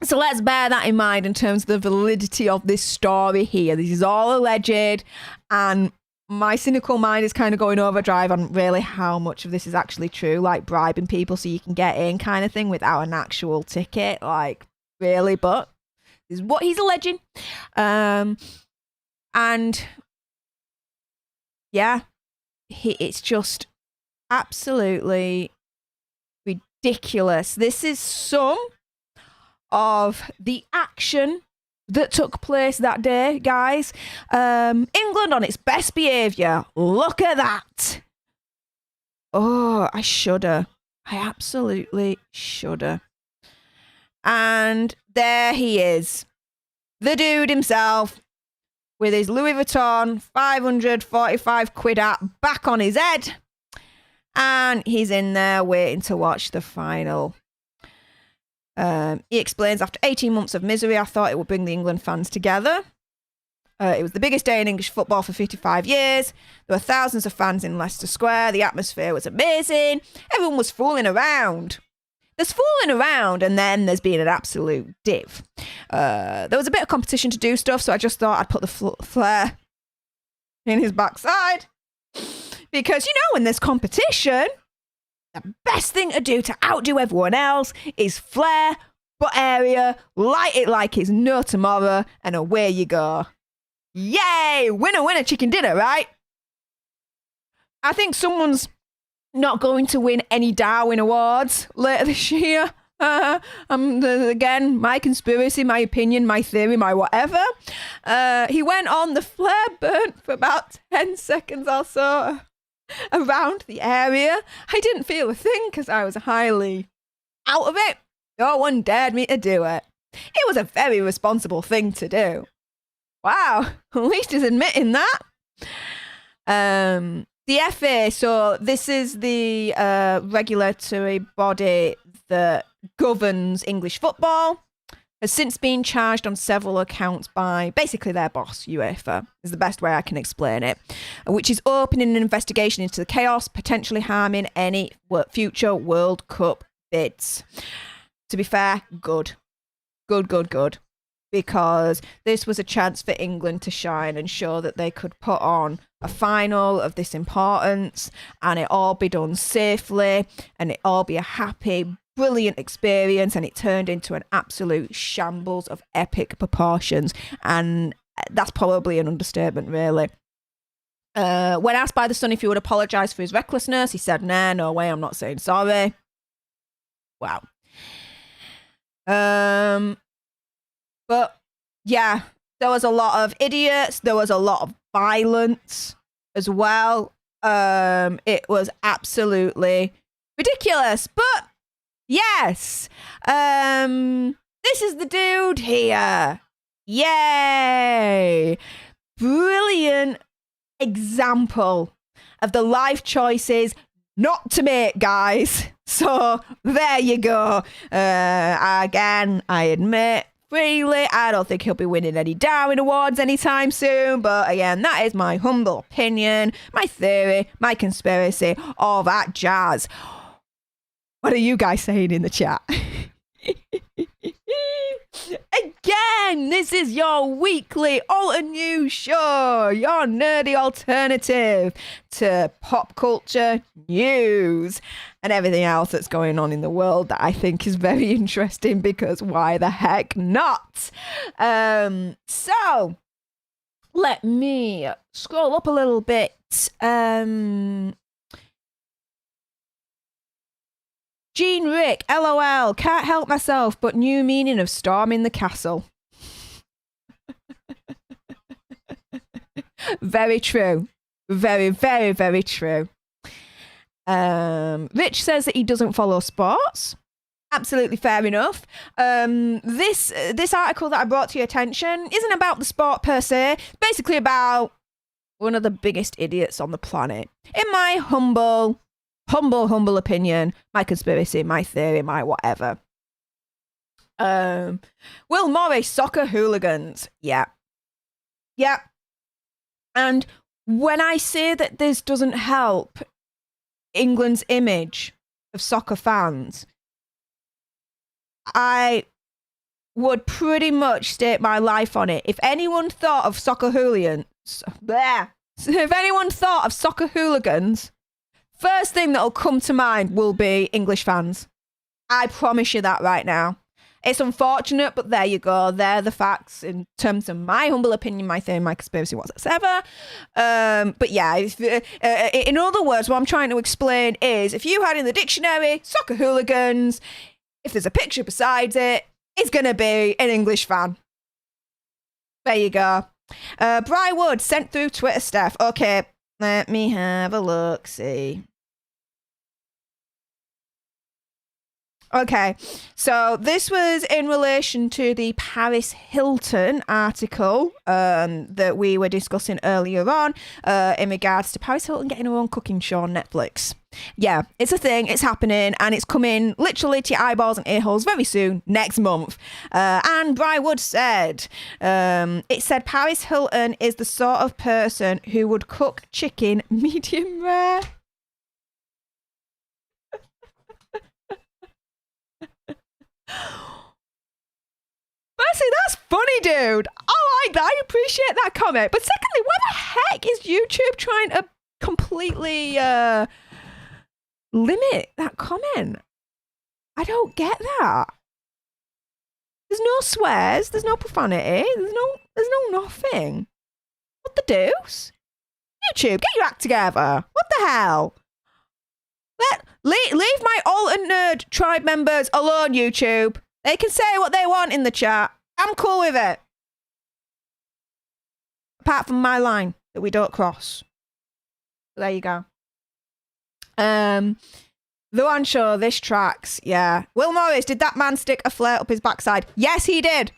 So let's bear that in mind in terms of the validity of this story here. This is all alleged, and my cynical mind is kind of going overdrive on really how much of this is actually true, like bribing people so you can get in kind of thing without an actual ticket. Like, really? But this is what he's alleging. And yeah, it's just absolutely ridiculous. This is some of the action that took place that day, guys. England on its best behaviour. Look at that. Oh, I shudder. I absolutely shudder. And there he is. The dude himself with his Louis Vuitton £545 hat back on his head. And he's in there waiting to watch the final. He explains, after 18 months of misery, I thought it would bring the England fans together. It was the biggest day in English football for 55 years. There were thousands of fans in Leicester Square. The atmosphere was amazing. Everyone was fooling around. There's fooling around, and then there's been an absolute div. There was a bit of competition to do stuff, so I just thought I'd put the flair in his backside. Because, when there's competition, the best thing to do to outdo everyone else is flare, butt area, light it like it's no tomorrow, and away you go. Yay! Winner, winner, chicken dinner, right? I think someone's not going to win any Darwin Awards later this year. Again, my conspiracy, my opinion, my theory, my whatever. He went on, the flare burnt for about 10 seconds or so around the area. I didn't feel a thing because I was highly out of it. No one dared me to do it. It was a very responsible thing to do. Wow, at least he's admitting that. The FA, so this is the regulatory body that governs English football, has since been charged on several accounts by basically their boss, UEFA, is the best way I can explain it, which is opening an investigation into the chaos, potentially harming any future World Cup bids. To be fair, good. Good. Because this was a chance for England to shine and show that they could put on a final of this importance and it all be done safely and it all be a happy, brilliant experience, and it turned into an absolute shambles of epic proportions, and that's probably an understatement, really. When asked by The Sun if he would apologise for his recklessness, he said, nah, no way, I'm not saying sorry. Wow. But yeah, there was a lot of idiots. There was a lot of violence as well. It was absolutely ridiculous. But yes, this is the dude here. Yay! Brilliant example of the life choices not to make, guys. So there you go. Again, I admit freely, I don't think he'll be winning any Darwin Awards anytime soon, but again, that is my humble opinion, my theory, my conspiracy, all that jazz. What are you guys saying in the chat? Again, this is your weekly Alter News show, your nerdy alternative to pop culture news and everything else that's going on in the world that I think is very interesting, because why the heck not? So let me scroll up a little bit. Jean Rick, LOL, can't help myself, but new meaning of storming the castle. Very true. Very, very, very true. Rich says that he doesn't follow sports. Absolutely fair enough. This article that I brought to your attention isn't about the sport per se. It's basically about one of the biggest idiots on the planet. In my humble opinion, my conspiracy, my theory, my whatever. Will Morris, soccer hooligans. Yeah. And when I say that this doesn't help England's image of soccer fans, I would pretty much stake my life on it. If anyone thought of soccer hooligans, first thing that'll come to mind will be English fans. I promise you that right now. It's unfortunate, but there you go. They're the facts in terms of my humble opinion, my theory, my conspiracy, whatsoever. But yeah, in other words, what I'm trying to explain is, if you had in the dictionary soccer hooligans, if there's a picture beside it, it's going to be an English fan. There you go. Bri Wood sent through Twitter stuff. Okay, let me have a look, see. Okay, so this was in relation to the Paris Hilton article that we were discussing earlier on in regards to Paris Hilton getting her own cooking show on Netflix. Yeah, it's a thing, it's happening, and it's coming literally to your eyeballs and ear holes very soon, next month. And Bri Wood said, it said Paris Hilton is the sort of person who would cook chicken medium rare. Firstly, that's funny, dude. I like that. I appreciate that comment. But secondly, why the heck is YouTube trying to completely limit that comment? I don't get that. There's no swears. There's no profanity. There's no nothing. What the deuce? YouTube, get your act together. What the hell? Leave my Alter Nerd tribe members alone, YouTube. They can say what they want in the chat. I'm cool with it. Apart from my line that we don't cross. There you go. The one show, this tracks, yeah. Will Morris, did that man stick a flare up his backside? Yes, he did.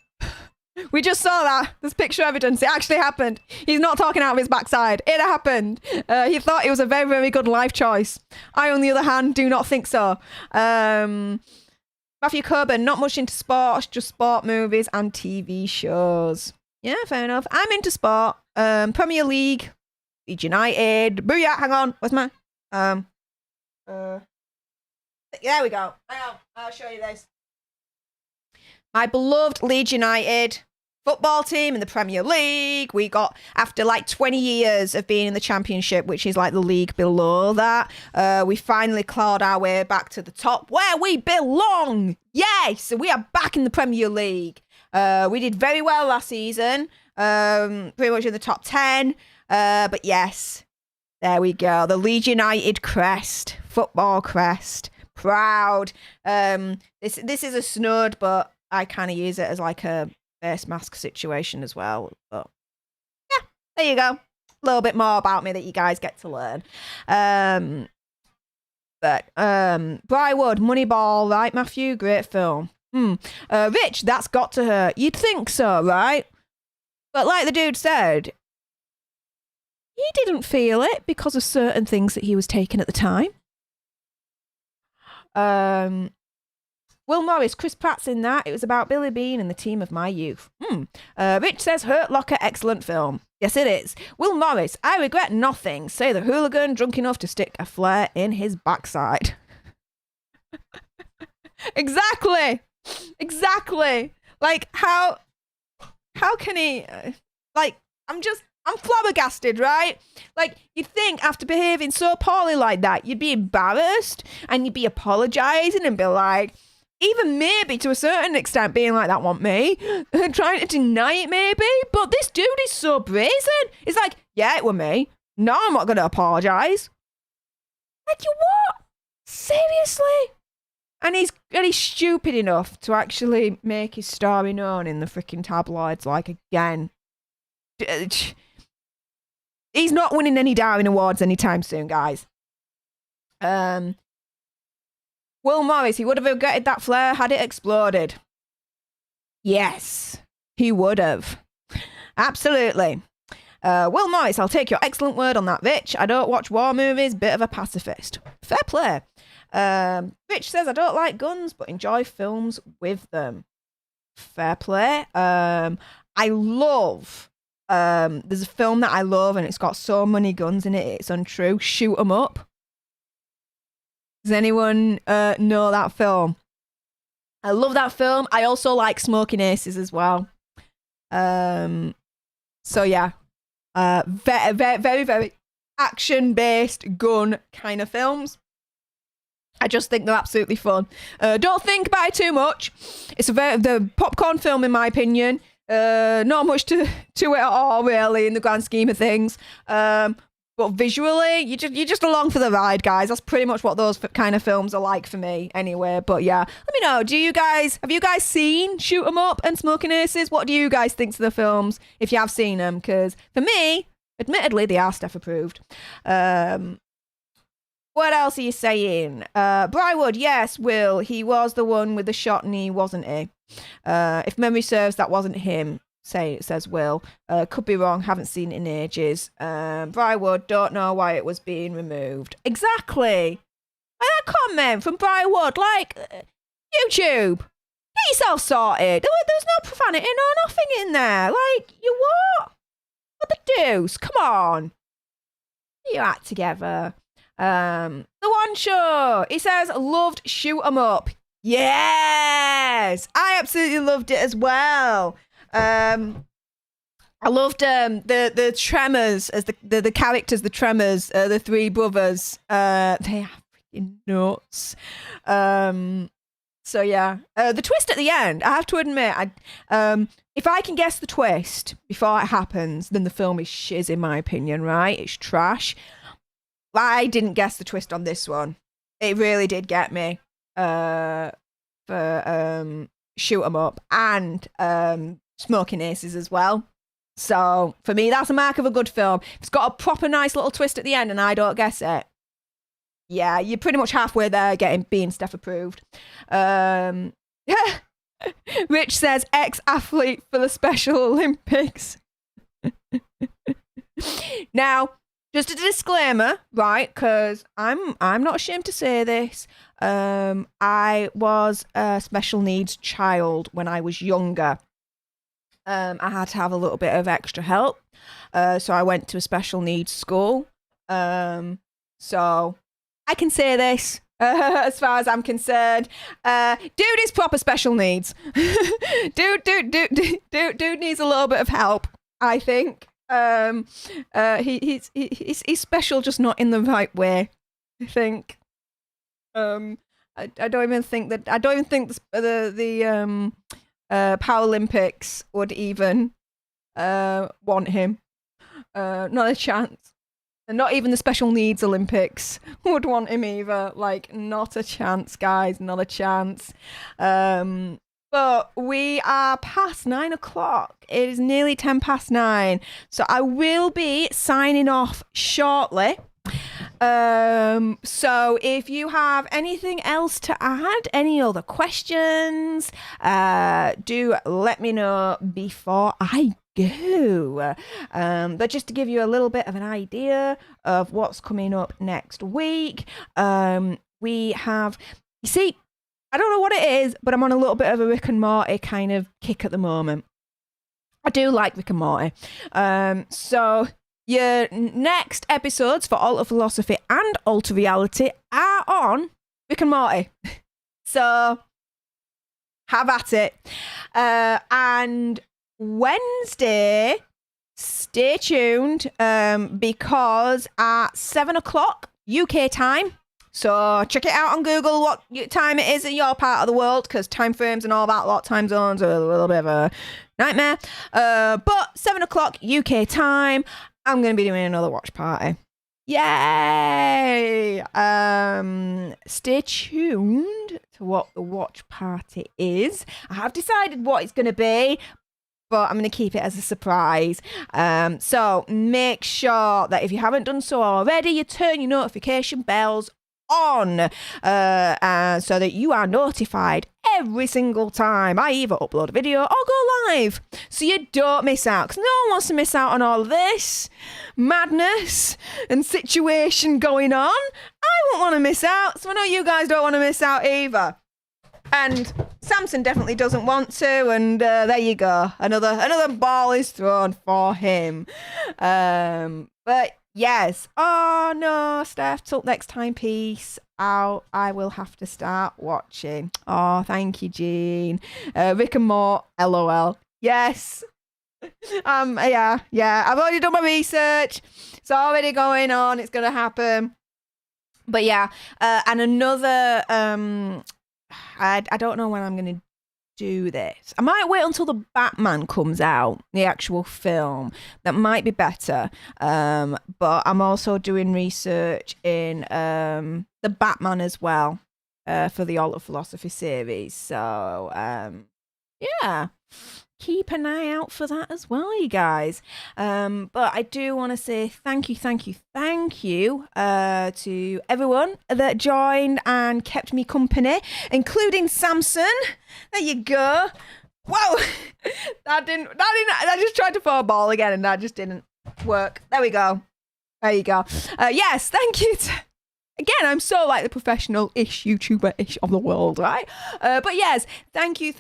We just saw that. There's picture evidence. It actually happened. He's not talking out of his backside. It happened. He thought it was a very, very good life choice. I, on the other hand, do not think so. Matthew Coburn, not much into sports, just sport movies and TV shows. Yeah, fair enough. I'm into sport. Premier League, Leeds United. Booyah, hang on. Where's my... there we go. Hang on. I'll show you this. My beloved Leeds United football team in the Premier League. We got, after like 20 years of being in the Championship, which is like the league below that, we finally clawed our way back to the top where we belong. Yes, so we are back in the Premier League. We did very well last season, pretty much in the top 10. But yes, there we go. The Leeds United crest, football crest. Proud. This is a snud, but I kind of use it as like a face mask situation as well. But yeah, there you go. A little bit more about me that you guys get to learn. Briarwood, Moneyball, right, Matthew? Great film. Rich, that's got to hurt. You'd think so, right? But like the dude said, he didn't feel it because of certain things that he was taking at the time. Will Morris, Chris Pratt's in that. It was about Billy Bean and the team of my youth. Rich says Hurt Locker, excellent film. Yes, it is. Will Morris, I regret nothing. Say the hooligan drunk enough to stick a flare in his backside. Exactly. Like, how can he, I'm flabbergasted, right? Like, you'd think after behaving so poorly like that, you'd be embarrassed and you'd be apologising and be like, even maybe to a certain extent being like, that wasn't me, and trying to deny it maybe. But this dude is so brazen. It's like, yeah, it was me. No, I'm not going to apologise. Like, you what? Seriously? And he's stupid enough to actually make his story known in the freaking tabloids, like, again. He's not winning any Darwin Awards anytime soon, guys. Will Morris, he would have regretted that flare had it exploded. Yes, he would have. Absolutely. Will Morris, I'll take your excellent word on that, Rich. I don't watch war movies, bit of a pacifist. Fair play. Rich says, I don't like guns, but enjoy films with them. Fair play. I love... there's a film that I love and it's got so many guns in it, it's untrue. Shoot 'em Up. Does anyone know that film? I love that film. I also like Smoking Aces as well. So yeah, very, very, very, very action-based gun kind of films. I just think they're absolutely fun. Don't think about it too much. It's the popcorn film in my opinion. Not much to it at all, really, in the grand scheme of things. But visually, you're just along for the ride, guys. That's pretty much what those kind of films are like for me, anyway. But yeah, let me know. Have you guys seen Shoot 'Em Up and Smoking Aces? What do you guys think of the films if you have seen them? Because for me, admittedly, they are Stef approved. What else are you saying? Briarwood, yes, Will. He was the one with the shot knee, wasn't he? If memory serves, that wasn't him, says Will. Could be wrong, haven't seen it in ages. Briarwood, don't know why it was being removed. Exactly. Like that comment from Briarwood, like, YouTube, get yourself sorted. There was no profanity, no nothing in there. Like, you what? What the deuce? Come on. Get your act together. The one show, he says, loved Shoot 'Em Up. Yes, I absolutely loved it as well. I loved the Tremors as the characters, the Tremors, the three brothers. They are freaking nuts. So yeah, the twist at the end, I have to admit, if I can guess the twist before it happens, then the film is shiz, in my opinion, right? It's trash. I didn't guess the twist on this one. It really did get me for Shoot 'em Up and Smoking Aces as well. So for me, that's a mark of a good film. If it's got a proper nice little twist at the end and I don't guess it, yeah, you're pretty much halfway there being Stef approved. Rich says ex-athlete for the Special Olympics. Now, just a disclaimer, right? Because I'm not ashamed to say this. I was a special needs child when I was younger. I had to have a little bit of extra help, so I went to a special needs school. So I can say this. As far as I'm concerned, dude is proper special needs. Dude needs a little bit of help, I think. He's special, just not in the right way, I think. I don't even think the Paralympics would even want him. Not a chance. And not even the Special Needs Olympics would want him either. Like, not a chance, guys. Not a chance. But we are past 9 o'clock. It is nearly 10 past 9. So I will be signing off shortly. So if you have anything else to add, any other questions, do let me know before I go. But just to give you a little bit of an idea of what's coming up next week, we have, you see, I don't know what it is, but I'm on a little bit of a Rick and Morty kind of kick at the moment. I do like Rick and Morty. So your next episodes for Alter Philosophy and Alter Reality are on Rick and Morty. So have at it. And Wednesday, stay tuned because at 7 o'clock UK time, so check it out on Google what time it is in your part of the world, because time frames and all that lot, time zones are a little bit of a nightmare. But 7 o'clock UK time, I'm going to be doing another watch party. Yay! Stay tuned to what the watch party is. I have decided what it's going to be, but I'm going to keep it as a surprise. So make sure that if you haven't done so already, you turn your notification bells on so that you are notified every single time I either upload a video or go live, so you don't miss out, because no one wants to miss out on all of this madness and situation going on. I won't want to miss out, so I know you guys don't want to miss out either. And Samson definitely doesn't want to, and there you go, another ball is thrown for him. But yes. Oh no, Steph, till next time, peace out. I will have to start watching. Oh, thank you, Jean. Rick and Morty, LOL. Yes. Yeah. I've already done my research. It's already going on. It's gonna happen. But yeah, and another I don't know when I'm gonna do this. I might wait until the Batman comes out, the actual film. That might be better. But I'm also doing research in the Batman as well, for the Alter Philosophy series. So yeah, keep an eye out for that as well, you guys. But I do want to say thank you to everyone that joined and kept me company, including Samson. There you go. Whoa, I just tried to throw a ball again and that just didn't work. There we go. There you go. Yes, thank you again, I'm so like the professional-ish YouTuber-ish of the world, right? But yes, thank you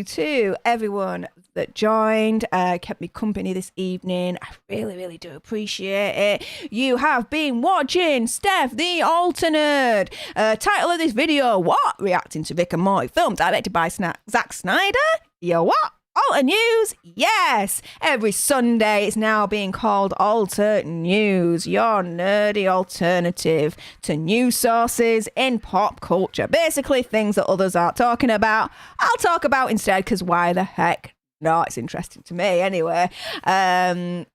to everyone that joined, kept me company this evening. I really do appreciate it. You have been watching Stef the Alter Nerd. Title of this video, what? Reacting to Rick and Morty film directed by Zack Snyder? Yo, what? Alter News, yes! Every Sunday it's now being called Alter News, your nerdy alternative to news sources in pop culture. Basically things that others aren't talking about, I'll talk about instead, because why the heck No, it's interesting to me anyway. And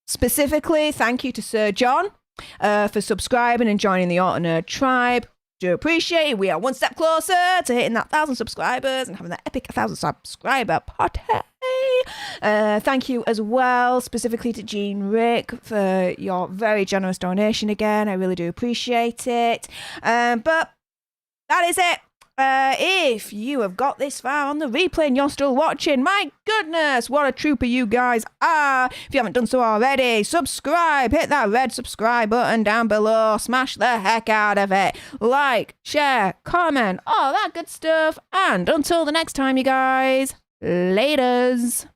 specifically, thank you to Sir John for subscribing and joining the Alter Nerd tribe. Do appreciate it. We are one step closer to hitting that 1,000 subscribers and having that epic 1,000 subscriber party. Thank you as well, specifically to Jean Rick, for your very generous donation again. I really do appreciate it. But that is it. If you have got this far on the replay and you're still watching, my goodness, what a trooper you guys are. If you haven't done so already, subscribe, hit that red subscribe button down below, smash the heck out of it, like, share, comment, all that good stuff, and until the next time, you guys, laters.